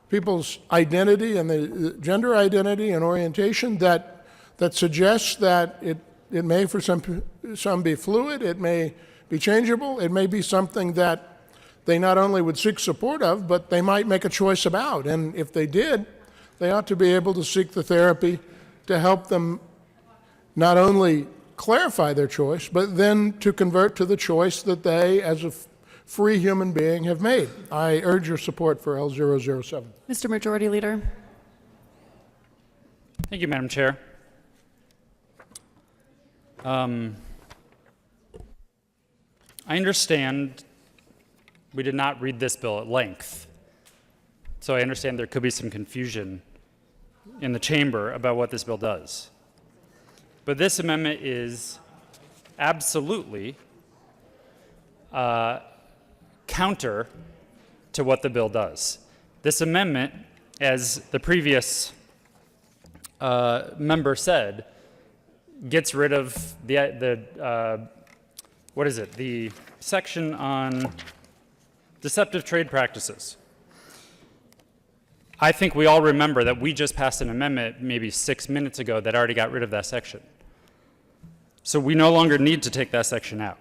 people's identity and the gender identity and orientation that suggests that it may for some be fluid, it may be changeable, it may be something that they not only would seek support of, but they might make a choice about. And if they did, they ought to be able to seek the therapy to help them not only clarify their choice, but then to convert to the choice that they, as a free human being, have made. I urge your support for L007. Mr. Majority Leader. Thank you, Madam Chair. I understand we did not read this bill at length, so I understand there could be some confusion in the chamber about what this bill does. But this amendment is absolutely counter to what the bill does. This amendment, as the previous member said, gets rid of the section on deceptive trade practices. I think we all remember that we just passed an amendment maybe 6 minutes ago that already got rid of that section. So we no longer need to take that section out.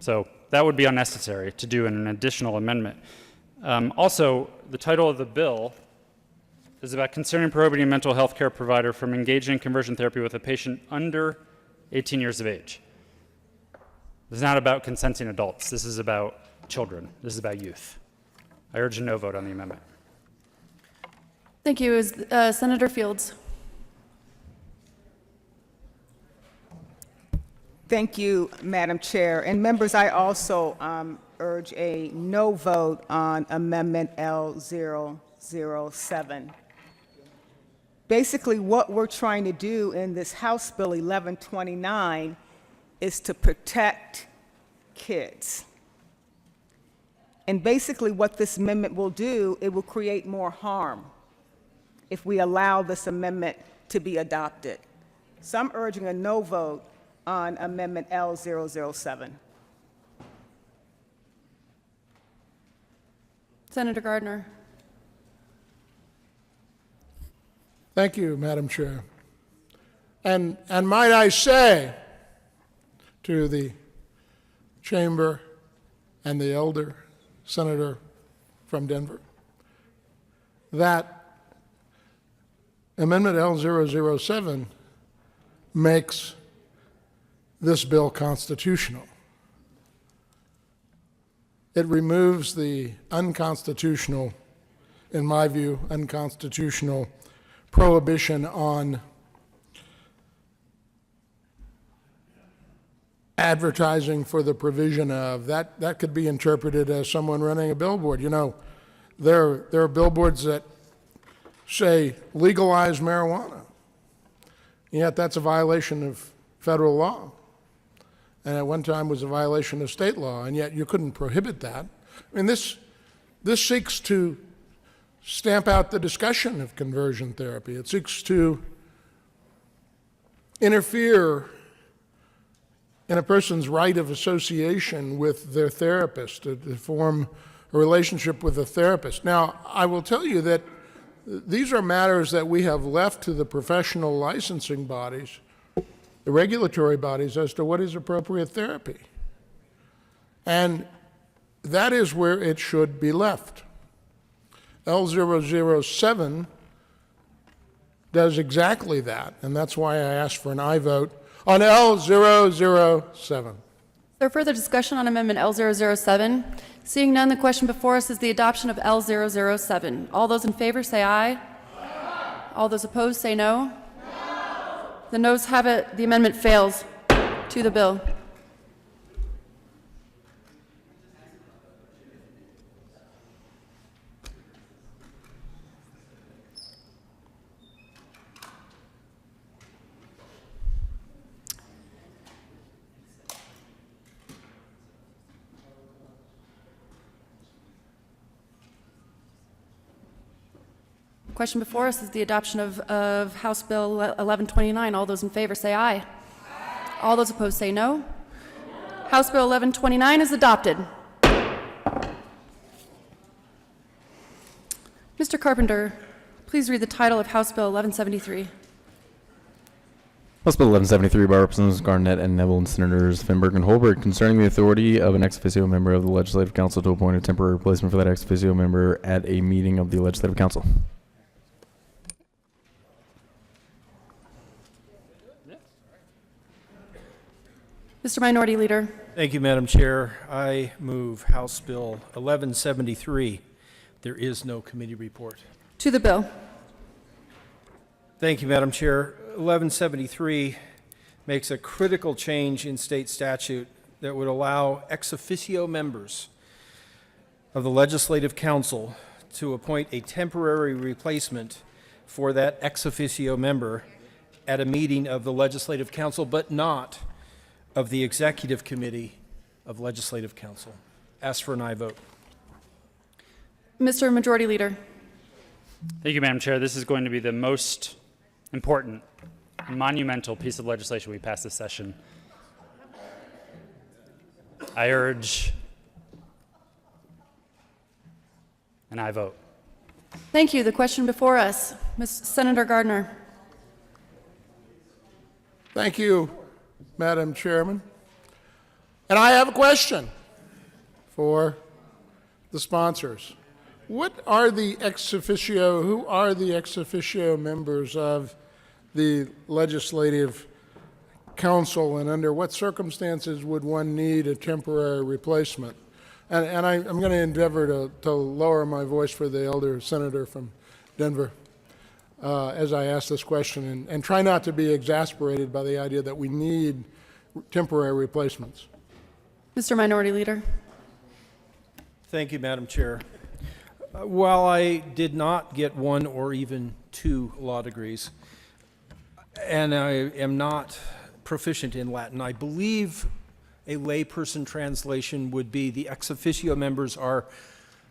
So that would be unnecessary to do in an additional amendment. Also, the title of the bill is about concerning prohibiting a mental health care provider from engaging in conversion therapy with a patient under 18 years of age. This is not about consenting adults. This is about children. This is about youth. I urge a no vote on the amendment. Thank you. Senator Fields. Thank you, Madam Chair. And members, I also urge a no vote on Amendment L007. Basically, what we're trying to do in this House Bill 1129 is to protect kids. And basically what this amendment will do, it will create more harm if we allow this amendment to be adopted. So I'm urging a no vote on Amendment L007. Senator Gardner. Thank you, Madam Chair. And might I say to the chamber and the elder senator from Denver that Amendment L007 makes this bill constitutional. It removes the unconstitutional, in my view, unconstitutional prohibition on advertising for the provision of. That could be interpreted as someone running a billboard. You know, there are billboards that say legalize marijuana, yet that's a violation of federal law, and at one time was a violation of state law, and yet you couldn't prohibit that. I mean, this seeks to stamp out the discussion of conversion therapy. It seeks to interfere in a person's right of association with their therapist, to form a relationship with a therapist. Now, I will tell you that these are matters that we have left to the professional licensing bodies, the regulatory bodies, as to what is appropriate therapy. And that is where it should be left. L007 does exactly that, and that's why I asked for an aye vote on L007. Is there further discussion on Amendment L007? Seeing none, the question before us is the adoption of L007. All those in favor say aye. All those opposed say no. The noes have it. The amendment fails. To the bill. Question before us is the adoption of House Bill 1129. All those in favor say aye. All those opposed say no. House Bill 1129 is adopted. Mr. Carpenter, please read the title of House Bill 1173. House Bill 1173 by Representatives Garnett and Neville and Senators Finberg and Holberg concerning the authority of an ex officio member of the Legislative Council to appoint a temporary replacement for that ex officio member at a meeting of the Legislative Council. Mr. Minority Leader. Thank you, Madam Chair. I move House Bill 1173. There is no committee report. To the bill. Thank you, Madam Chair. 1173 makes a critical change in state statute that would allow ex officio members of the Legislative Council to appoint a temporary replacement for that ex officio member at a meeting of the Legislative Council, but not of the Executive Committee of Legislative Council. Ask for an aye vote. Mr. Majority Leader. Thank you, Madam Chair. This is going to be the most important and monumental piece of legislation we pass this session. I urge an aye vote. Thank you. The question before us, Senator Gardner. Thank you, Madam Chairman. And I have a question for the sponsors. What are the ex officio, who are the ex officio members of the Legislative Council, and under what circumstances would one need a temporary replacement? And I'm going to endeavor to lower my voice for the elder senator from Denver as I ask this question, and try not to be exasperated by the idea that we need temporary replacements. Mr. Minority Leader. Thank you, Madam Chair. While I did not get one or even two law degrees, and I am not proficient in Latin, I believe a layperson translation would be the ex officio members are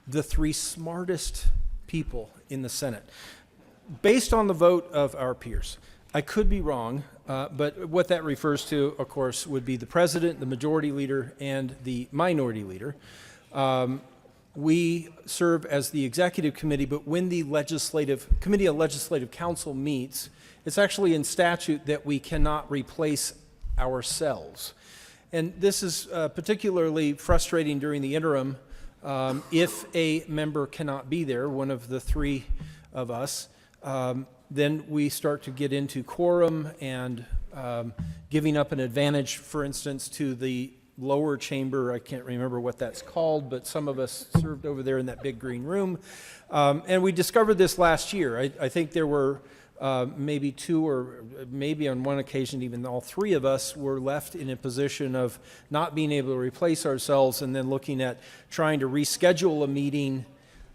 the three smartest people in the Senate, based on the vote of our peers. I could be wrong, but what that refers to, of course, would be the president, the majority leader, and the minority leader. We serve as the executive committee, but when the Committee of Legislative Council meets, it's actually in statute that we cannot replace ourselves. And this is particularly frustrating during the interim if a member cannot be there, one of the three of us, then we start to get into quorum and giving up an advantage, for instance, to the lower chamber. I can't remember what that's called, but some of us served over there in that big green room. And we discovered this last year. I think there were maybe two, or maybe on one occasion even all three of us were left in a position of not being able to replace ourselves, and then looking at trying to reschedule a meeting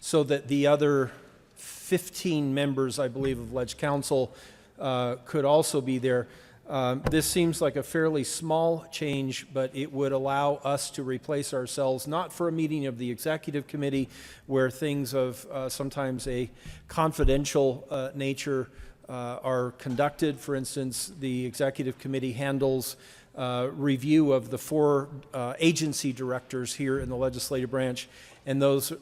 so that the other 15 members, I believe, of Ledge Council could also be there. This seems like a fairly small change, but it would allow us to replace ourselves, not for a meeting of the executive committee where things of sometimes a confidential nature are conducted. For instance, the executive committee handles review of the 4 agency directors here in the legislative branch, and those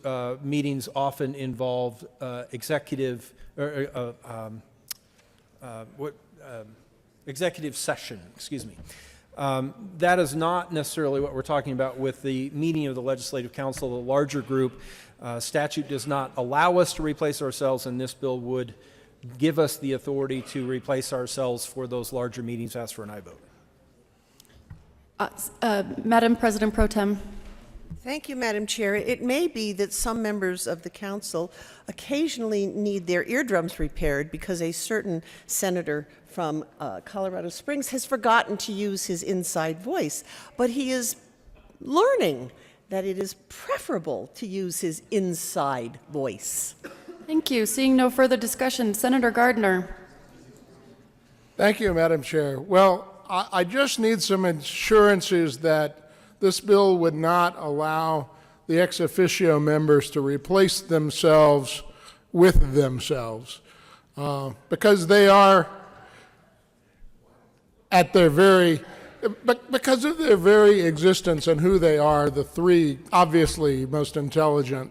meetings often involve executive session, excuse me. That is not necessarily what we're talking about with the meeting of the Legislative Council, the larger group. Statute does not allow us to replace ourselves, and this bill would give us the authority to replace ourselves for those larger meetings, ask for an aye vote. Madam President Pro Tem. Thank you, Madam Chair. It may be that some members of the council occasionally need their eardrums repaired because a certain senator from Colorado Springs has forgotten to use his inside voice, but he is learning that it is preferable to use his inside voice. Thank you. Seeing no further discussion, Senator Gardner. Thank you, Madam Chair. Well, I just need some assurances that this bill would not allow the ex officio members to replace themselves with themselves, because they are at their very, because of their very existence and who they are, the three obviously most intelligent,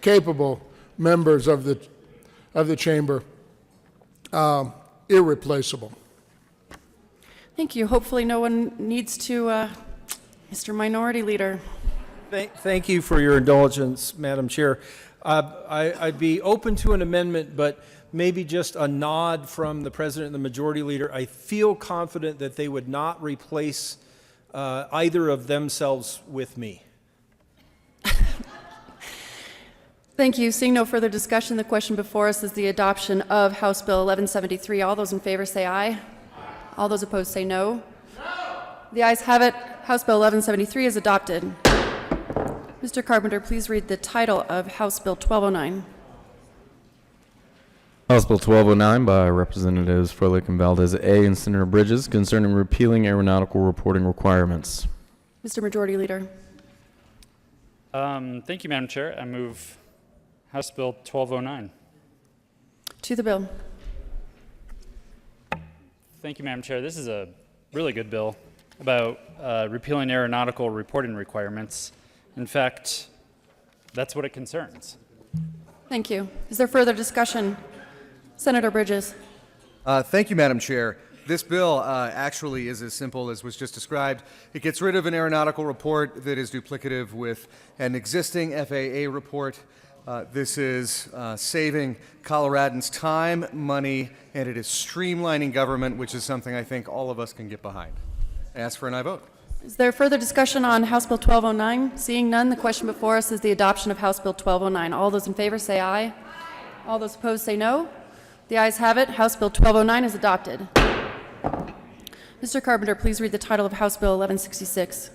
capable members of the chamber, irreplaceable. Thank you. Hopefully no one needs to, Mr. Minority Leader. Thank you for your indulgence, Madam Chair. I'd be open to an amendment, but maybe just a nod from the President and the Majority Leader. I feel confident that they would not replace either of themselves with me. Thank you. Seeing no further discussion, the question before us is the adoption of House Bill 1173. All those in favor say aye. All those opposed say no. The ayes have it. House Bill 1173 is adopted. Mr. Carpenter, please read the title of House Bill 1209. House Bill 1209 by Representatives Froelich and Valdez A. and Senator Bridges concerning repealing aeronautical reporting requirements. Mr. Majority Leader. Thank you, Madam Chair. I move House Bill 1209. To the bill. Thank you, Madam Chair. This is a really good bill about repealing aeronautical reporting requirements. In fact, that's what it concerns. Thank you. Is there further discussion? Senator Bridges. Thank you, Madam Chair. This bill actually is as simple as was just described. It gets rid of an aeronautical report that is duplicative with an existing FAA report. This is saving Coloradans time, money, and it is streamlining government, which is something I think all of us can get behind. I ask for an aye vote. Is there further discussion on House Bill 1209? Seeing none, the question before us is the adoption of House Bill 1209. All those in favor say aye. All those opposed say no. The ayes have it. House Bill 1209 is adopted. Mr. Carpenter, please read the title of House Bill 1166.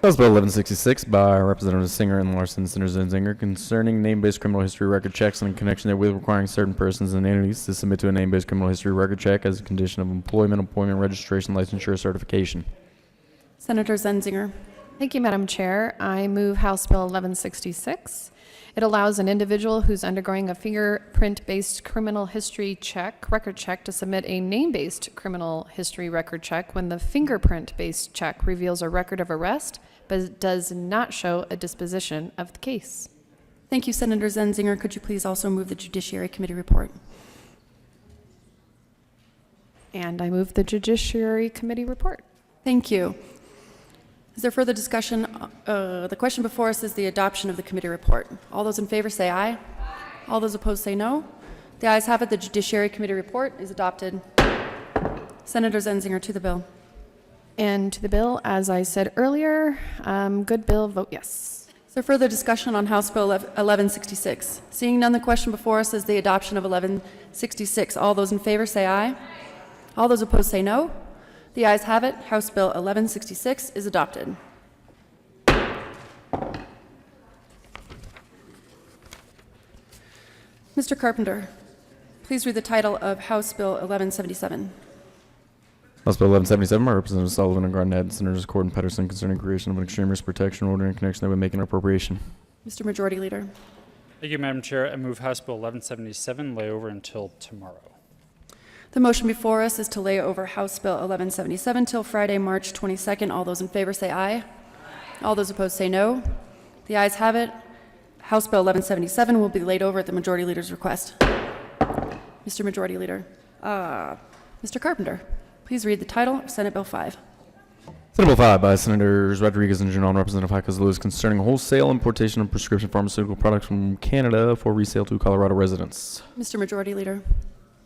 House Bill 1166 by Representatives Singer and Larson, Senators Zenzinger, concerning name-based criminal history record checks and in connection therewith requiring certain persons and entities to submit to a name-based criminal history record check as a condition of employment, registration, licensure, certification. Senator Zenzinger. Thank you, Madam Chair. I move House Bill 1166. It allows an individual who's undergoing a fingerprint-based criminal history record check, to submit a name-based criminal history record check when the fingerprint-based check reveals a record of arrest, but does not show a disposition of the case. Thank you, Senator Zenzinger. Could you please also move the Judiciary Committee report? And I move the Judiciary Committee report. Thank you. Is there further discussion? The question before us is the adoption of the committee report. All those in favor say aye. All those opposed say no. The ayes have it. The Judiciary Committee report is adopted. Senator Zenzinger, to the bill. And to the bill, as I said earlier, good bill, vote yes. Is there further discussion on House Bill 1166? Seeing none, the question before us is the adoption of 1166. All those in favor say aye. All those opposed say no. The ayes have it. House Bill 1166 is adopted. Mr. Carpenter, please read the title of House Bill 1177. House Bill 1177 by Representatives Sullivan and Garnett, Senators Cord and Pedersen, concerning creation of an extreme risk protection order in connection therewith making an appropriation. Mr. Majority Leader. Thank you, Madam Chair. I move House Bill 1177 lay over until tomorrow. The motion before us is to lay over House Bill 1177 till Friday, March 22nd. All those in favor say aye. All those opposed say no. The ayes have it. House Bill 1177 will be laid over at the Majority Leader's request. Mr. Majority Leader. Mr. Carpenter, please read the title of Senate Bill 5. Senate Bill 5 by Senators Rodriguez and Junon, Representative Hikers Lewis, concerning wholesale importation of prescription pharmaceutical products from Canada for resale to Colorado residents. Mr. Majority Leader.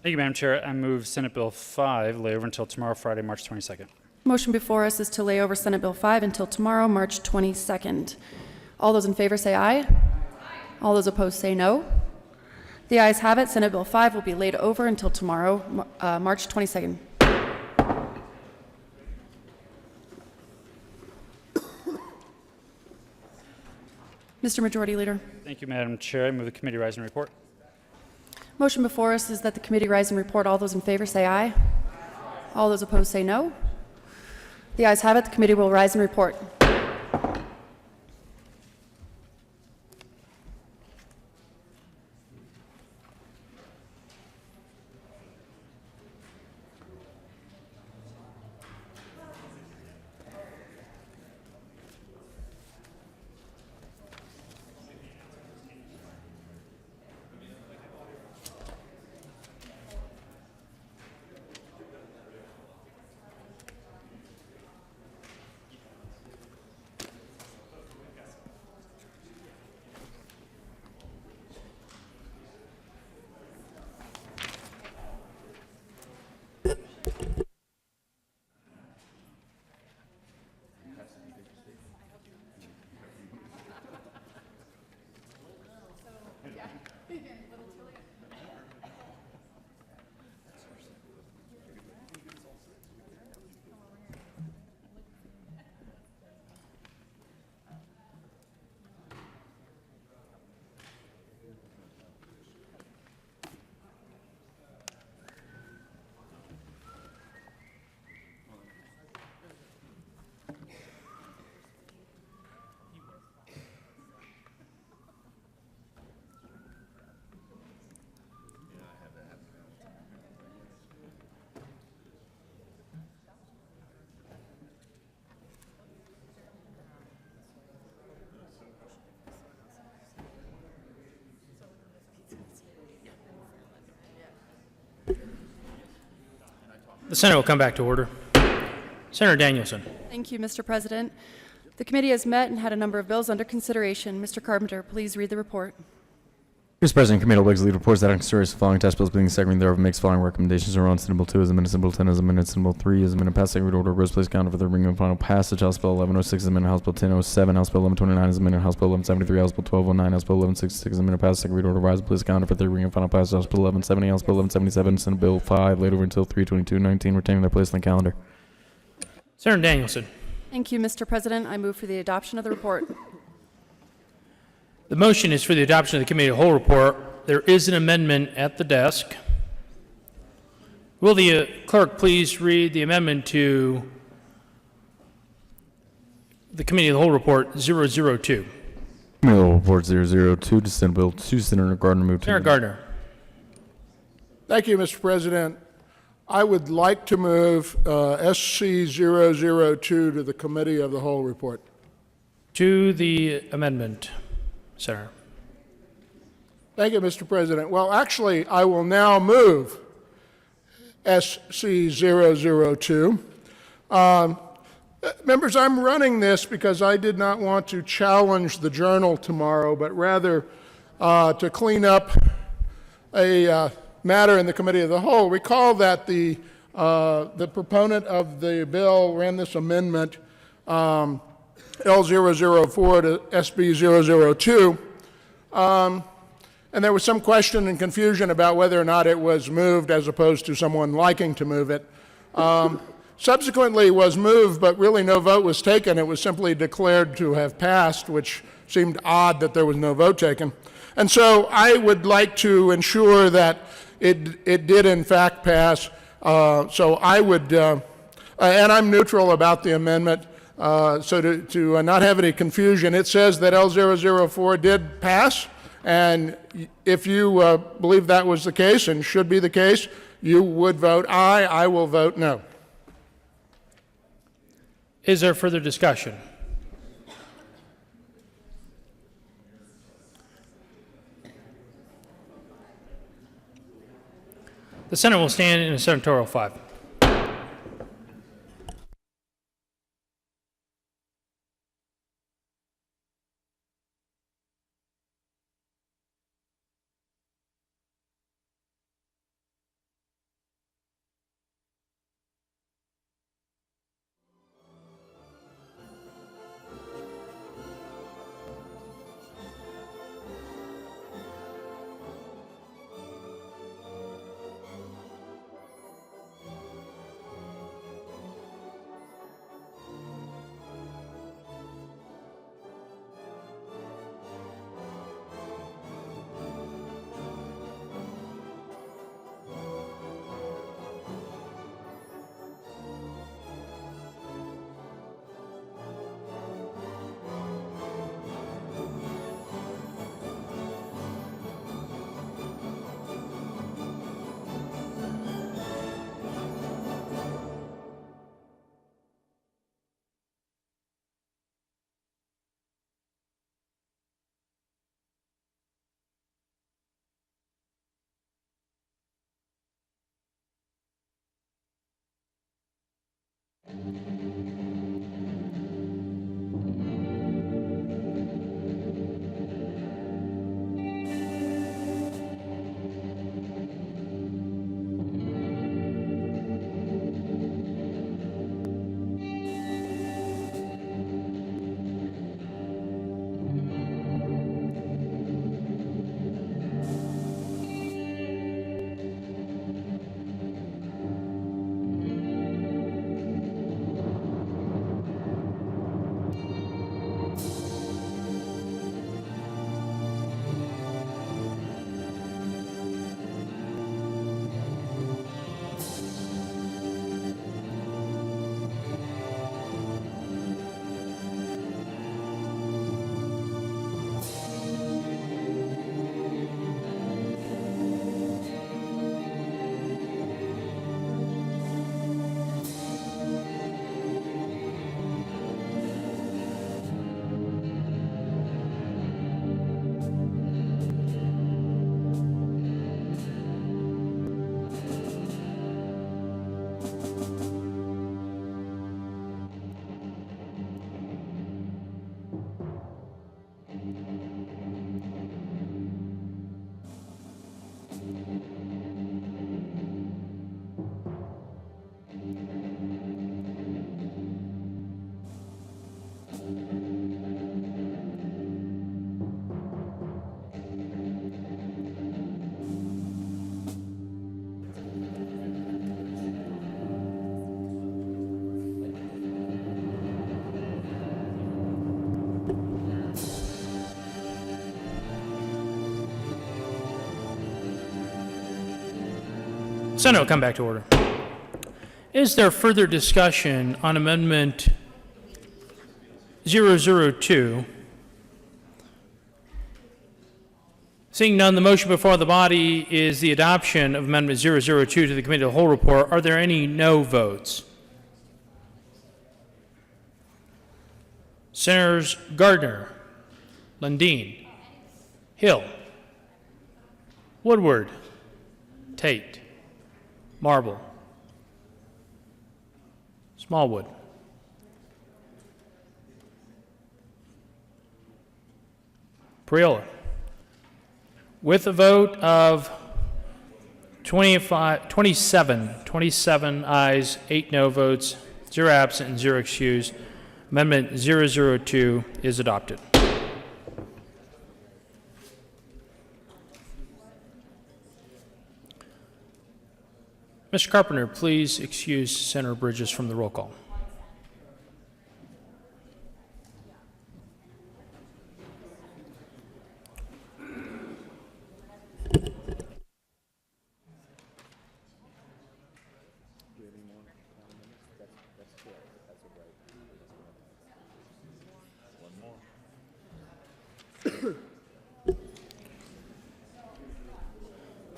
Thank you, Madam Chair. I move Senate Bill 5 lay over until tomorrow, Friday, March 22nd. Motion before us is to lay over Senate Bill 5 until tomorrow, March 22nd. All those in favor say aye. All those opposed say no. The ayes have it. Senate Bill 5 will be laid over until tomorrow, March 22nd. Mr. Majority Leader. Thank you, Madam Chair. I move the committee rise and report. Motion before us is that the committee rise and report. All those in favor say aye. All those opposed say no. The ayes have it. The committee will rise and report. The Senate will come back to order. Senator Danielson. Thank you, Mr. President. The committee has met and had a number of bills under consideration. Mr. Carpenter, please read the report. Mr. President, Committee Legs lead reports that on consideration of the following tax bills being the second reading thereof makes the following recommendations are on Senate Bill 2 as amended, Senate Bill 10 as amended, Senate Bill 3 as amended, passed second read order, rose place counter for third reading and final passage, House Bill 1106 as amended, House Bill 1007, House Bill 1129 as amended, House Bill 1173, House Bill 1209, House Bill 1166 as amended, passed second read order, rise place counter for third reading and final passage, House Bill 1170, House Bill 1177, Senate Bill 5 laid over until 3/22/19, retaining their place on the calendar. Senator Danielson. Thank you, Mr. President. I move for the adoption of the report. The motion is for the adoption of the committee of the whole report. There is an amendment at the desk. Will the clerk please read the amendment to the committee of the whole report 002? Committee of the Report 002 to Senate Bill 2, Senator Gardner moved to. Senator Gardner. Thank you, Mr. President. I would like to move SC 002 to the Committee of the Whole report. To the amendment, Senator. Thank you, Mr. President. Well, actually, I will now move SC 002. Members, I'm running this because I did not want to challenge the journal tomorrow, but rather to clean up a matter in the Committee of the Whole. Recall that the proponent of the bill ran this amendment L004 to SB 002, and there was some question and confusion about whether or not it was moved as opposed to someone liking to move it. Subsequently was moved, but really no vote was taken. It was simply declared to have passed, which seemed odd that there was no vote taken. And so I would like to ensure that it did in fact pass. So I would, and I'm neutral about the amendment, so to not have any confusion, it says that L004 did pass, and if you believe that was the case and should be the case, you would vote aye. I will vote no. Is there further discussion? The Senate will stand in a senatorial 5. Senate will come back to order. Is there further discussion on Amendment 002? Seeing none, the motion before the body is the adoption of Amendment 002 to the Committee of the Whole report. Are there any no votes? Senators Gardner, Lundin, Hill, Woodward, Tate, Marble, Smallwood, Priola. With a vote of 27 ayes, 8 no votes, 0 absent, and 0 excused, Amendment 002 is adopted. Mr. Carpenter, please excuse Senator Bridges from the roll call.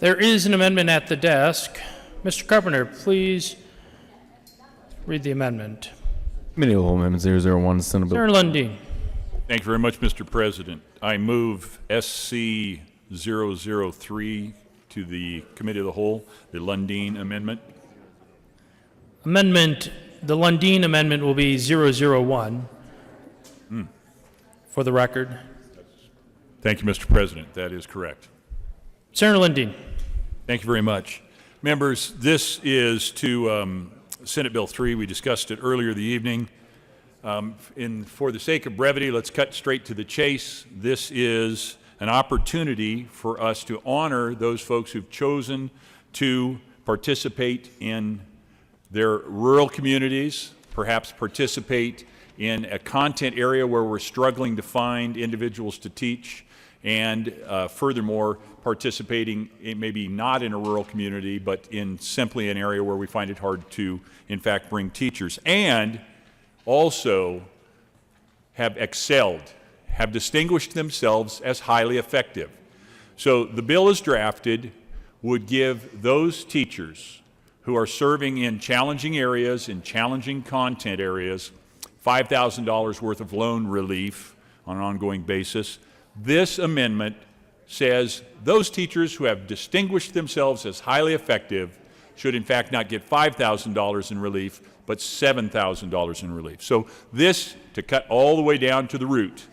There is an amendment at the desk. Mr. Carpenter, please read the amendment. Committee of the Whole Amendment 001, Senate Bill. Senator Lundin. Thank you very much, Mr. President. I move SC 003 to the Committee of the Whole, the Lundin Amendment. The Lundin amendment will be 001 for the record. Thank you, Mr. President. That is correct. Senator Lundin. Thank you very much. Members, this is to Senate Bill 3. We discussed it earlier the evening. For the sake of brevity, let's cut straight to the chase. This is an opportunity for us to honor those folks who've chosen to participate in their rural communities, perhaps participate in a content area where we're struggling to find individuals to teach, and furthermore, participating maybe not in a rural community, but in simply an area where we find it hard to, in fact, bring teachers, and also have excelled, have distinguished themselves as highly effective. So the bill as drafted would give those teachers who are serving in challenging areas, in challenging content areas, $5,000 worth of loan relief on an ongoing basis. This amendment says those teachers who have distinguished themselves as highly effective should in fact not get $5,000 in relief, but $7,000 in relief. So this, to cut all the way down to the root,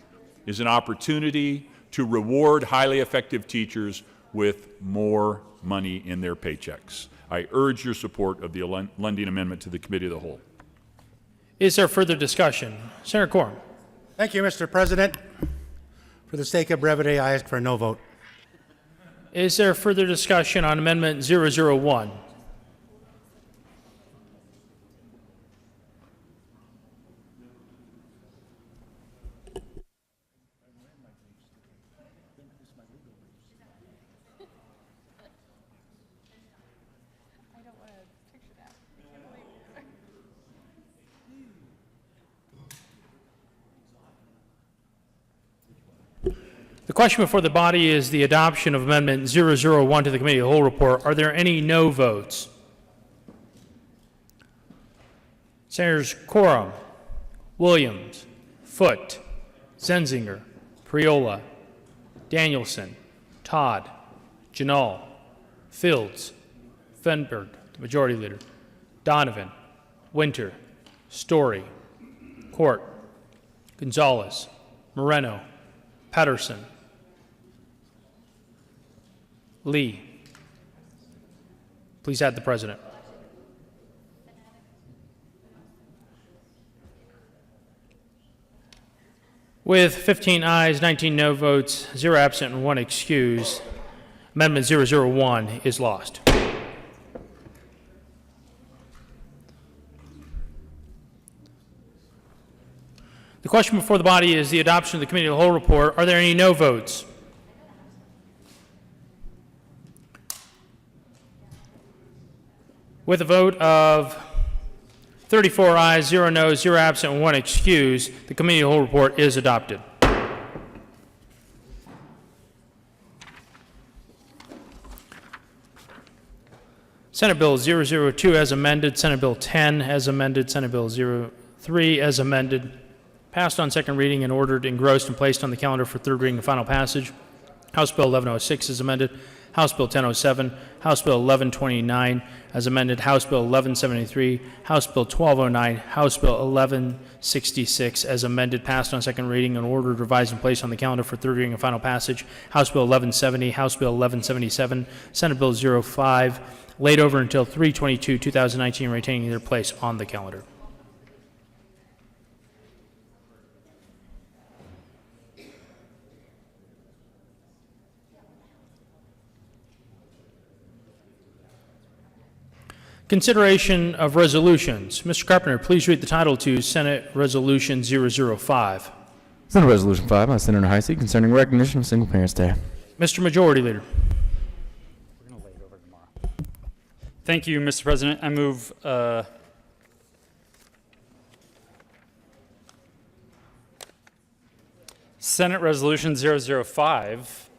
is an opportunity to reward highly effective teachers with more money in their paychecks. I urge your support of the Lundin Amendment to the Committee of the Whole. Is there further discussion? Senator Quorum. Thank you, Mr. President. For the sake of brevity, I ask for a no vote. Is there further discussion on Amendment 001? The question before the body is the adoption of Amendment 001 to the Committee of the Whole report. Are there any no votes? Senators Quorum, Williams, Foote, Zenzinger, Priola, Danielson, Todd, Janal, Fields, Fenberg, the Majority Leader, Donovan, Winter, Story, Court, Gonzalez, Moreno, Patterson, Lee. Please add the President. With 15 ayes, 19 no votes, 0 absent, and 1 excused, Amendment 001 is lost. The question before the body is the adoption of the Committee of the Whole report. Are there any no votes? With a vote of 34 ayes, 0 noes, 0 absent, and 1 excuse, the committee of the whole report is adopted. Senate Bill 002 as amended, Senate Bill 10 as amended, Senate Bill 03 as amended, passed on second reading and ordered, engrossed, and placed on the calendar for third reading and final passage. House Bill 1106 is amended, House Bill 1007, House Bill 1129 as amended, House Bill 1173, House Bill 1209, House Bill 1166 as amended, passed on second reading and ordered, revised, and placed on the calendar for third reading and final passage. House Bill 1170, House Bill 1177, Senate Bill 05, laid over until 3/22/2019, retaining their place on the calendar. Consideration of resolutions. Mr. Carpenter, please read the title to Senate Resolution 005. Senate Resolution 5 by Senator Heisey concerning recognition of Single Parents Day. Mr. Majority Leader. We're going to lay it over tomorrow. Thank you, Mr. President. I move Senate Resolution 005,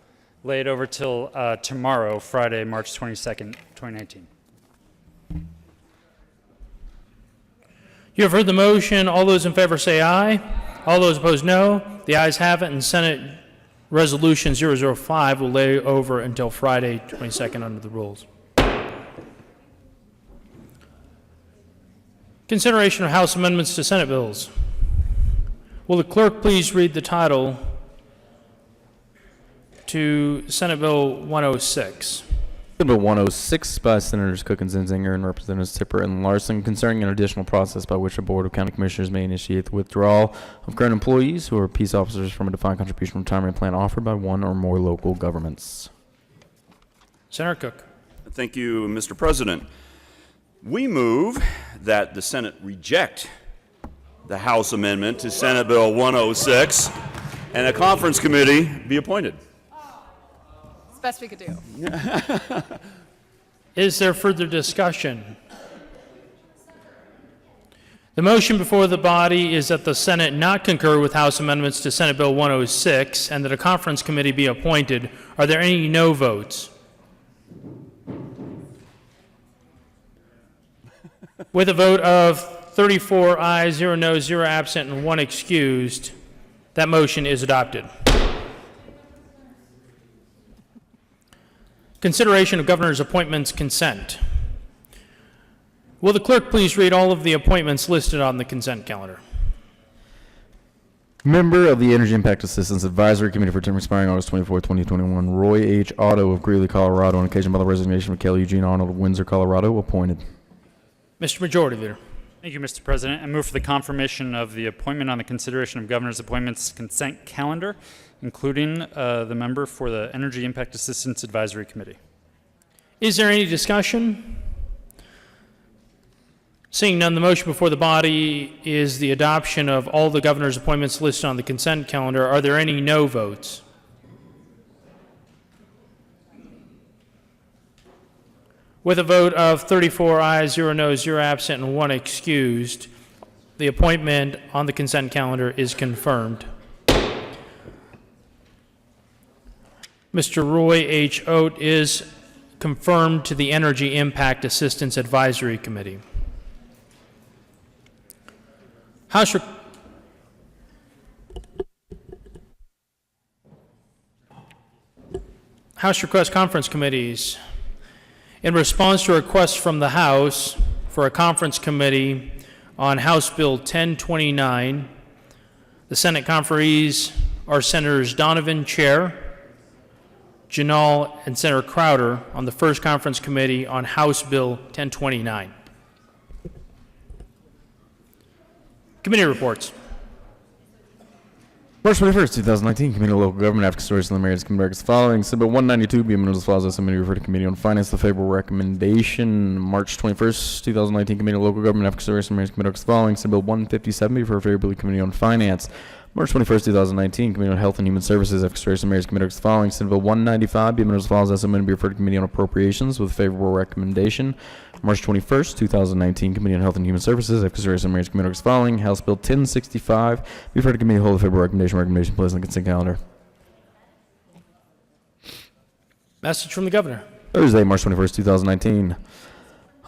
laid over till tomorrow, Friday, March 22nd, 2019. You have heard the motion. All those in favor say aye. All those opposed, no. The ayes have it, and Senate Resolution 005 will lay over until Friday, 22nd, under the rules. Consideration of House amendments to Senate bills. Will the clerk please read the title to Senate Bill 106? Senate Bill 106 by Senators Cook and Zinzinger and Representatives Tipper and Larson concerning an additional process by which a Board of County Commissioners may initiate the withdrawal of current employees who are peace officers from a defined contribution retirement plan offered by one or more local governments. Senator Cook. Thank you, Mr. President. We move that the Senate reject the House amendment to Senate Bill 106 and a conference committee be appointed. Best we could do. Is there further discussion? The motion before the body is that the Senate not concur with House amendments to Senate Bill 106 and that a conference committee be appointed. Are there any no votes? With a vote of 34 ayes, 0 noes, 0 absent, and 1 excused, that motion is adopted. Consideration of governor's appointments consent. Will the clerk please read all of the appointments listed on the consent calendar? Member of the Energy Impact Assistance Advisory Committee for term expiring August 24, 2021, Roy H. Otto of Greeley, Colorado, on occasion by the resignation of Kelly Eugene Arnold of Windsor, Colorado, appointed. Mr. Majority Leader. Thank you, Mr. President. I move for the confirmation of the appointment on the consideration of governor's appointments consent calendar, including the member for the Energy Impact Assistance Advisory Committee. Is there any discussion? Seeing none, the motion before the body is the adoption of all the governor's appointments listed on the consent calendar. Are there any no votes? With a vote of 34 ayes, 0 noes, 0 absent, and 1 excused, the appointment on the consent calendar is confirmed. Mr. Roy H. Oat is confirmed to the Energy Impact Assistance Advisory Committee. House Request Conference Committees. In response to a request from the House for a conference committee on House Bill 1029, the Senate conferees are Senators Donovan, Chair, Janal, and Senator Crowder on the first conference committee on House Bill 1029. Committee reports. March 21st, 2019, Committee on Local Government, after consideration of the Mayor's Committee as follows. Senate Bill 192 be amended as follows. As submitted referred to Committee on Finance, the favorable recommendation. March 21st, 2019, Committee on Local Government, after consideration of the Mayor's Committee as following. Senate Bill 157 be referred favorably to Committee on Finance. March 21st, 2019, Committee on Health and Human Services, after consideration of the Mayor's Committee as following. Senate Bill 195 be amended as follows. As submitted be referred to Committee on Appropriations with favorable recommendation. March 21st, 2019, Committee on Health and Human Services, after consideration of Marriage Committee as following. House Bill 1065, be referred to committee of the whole of February. Recommendation placed on the consent calendar. Message from the governor. Thursday, March 21st, 2019.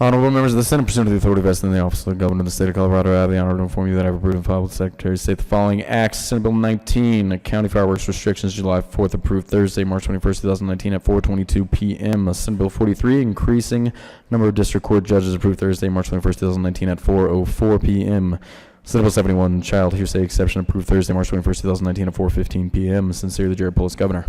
Honorable members of the Senate, pursuant to the authority vested in the office of the Governor of the State of Colorado, I have the honor to inform you that I have approved and filed with the Secretary of State the following acts. Senate Bill 19, County Fireworks Restrictions, July 4th, approved Thursday, March 21st, 2019 at 4:22 p.m. Senate Bill 43, increasing number of district court judges, approved Thursday, March 21st, 2019 at 4:04 p.m. Senate Bill 71, Child Hearsay Exception, approved Thursday, March 21st, 2019 at 4:15 p.m. Sincerely, Jared Polis, Governor.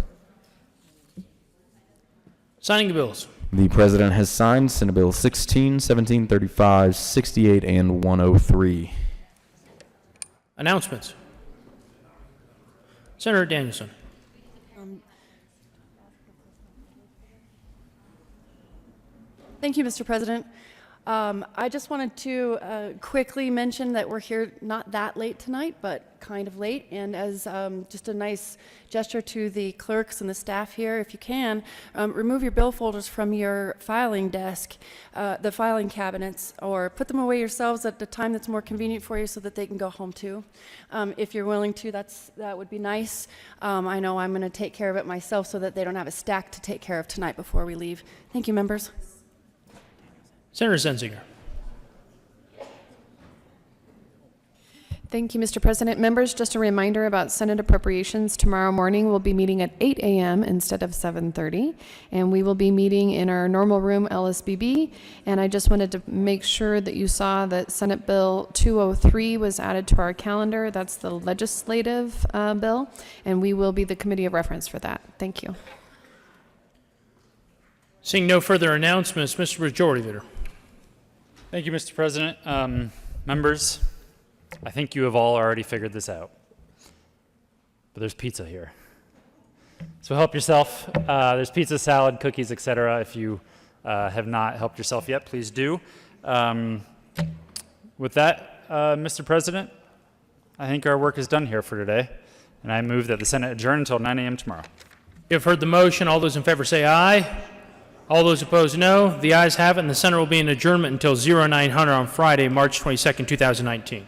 Signing the bills. The President has signed Senate Bill 16, 17, 35, 68, and 103. Announcements. Senator Danielson. Thank you, Mr. President. I just wanted to quickly mention that we're here not that late tonight, but kind of late, and as just a nice gesture to the clerks and the staff here, if you can, remove your bill folders from your filing desk, the filing cabinets, or put them away yourselves at the time that's more convenient for you so that they can go home too. If you're willing to, that would be nice. I know I'm going to take care of it myself so that they don't have a stack to take care of tonight before we leave. Thank you, members. Senator Zenzinger. Thank you, Mr. President. Members, just a reminder about Senate appropriations. Tomorrow morning, we'll be meeting at 8 a.m. instead of 7:30, and we will be meeting in our normal room, LSBB. And I just wanted to make sure that you saw that Senate Bill 203 was added to our calendar. That's the legislative bill, and we will be the committee of reference for that. Thank you. Seeing no further announcements, Mr. Majority Leader. Thank you, Mr. President. Members, I think you have all already figured this out. But there's pizza here. So help yourself. There's pizza, salad, cookies, etc. If you have not helped yourself yet, please do. With that, Mr. President, I think our work is done here for today. And I move that the Senate adjourn until 9 a.m. tomorrow. You have heard the motion. All those in favor say aye. All those opposed, no. The ayes have it, and the Senate will be in adjournment until 0900 on Friday, March 22nd, 2019.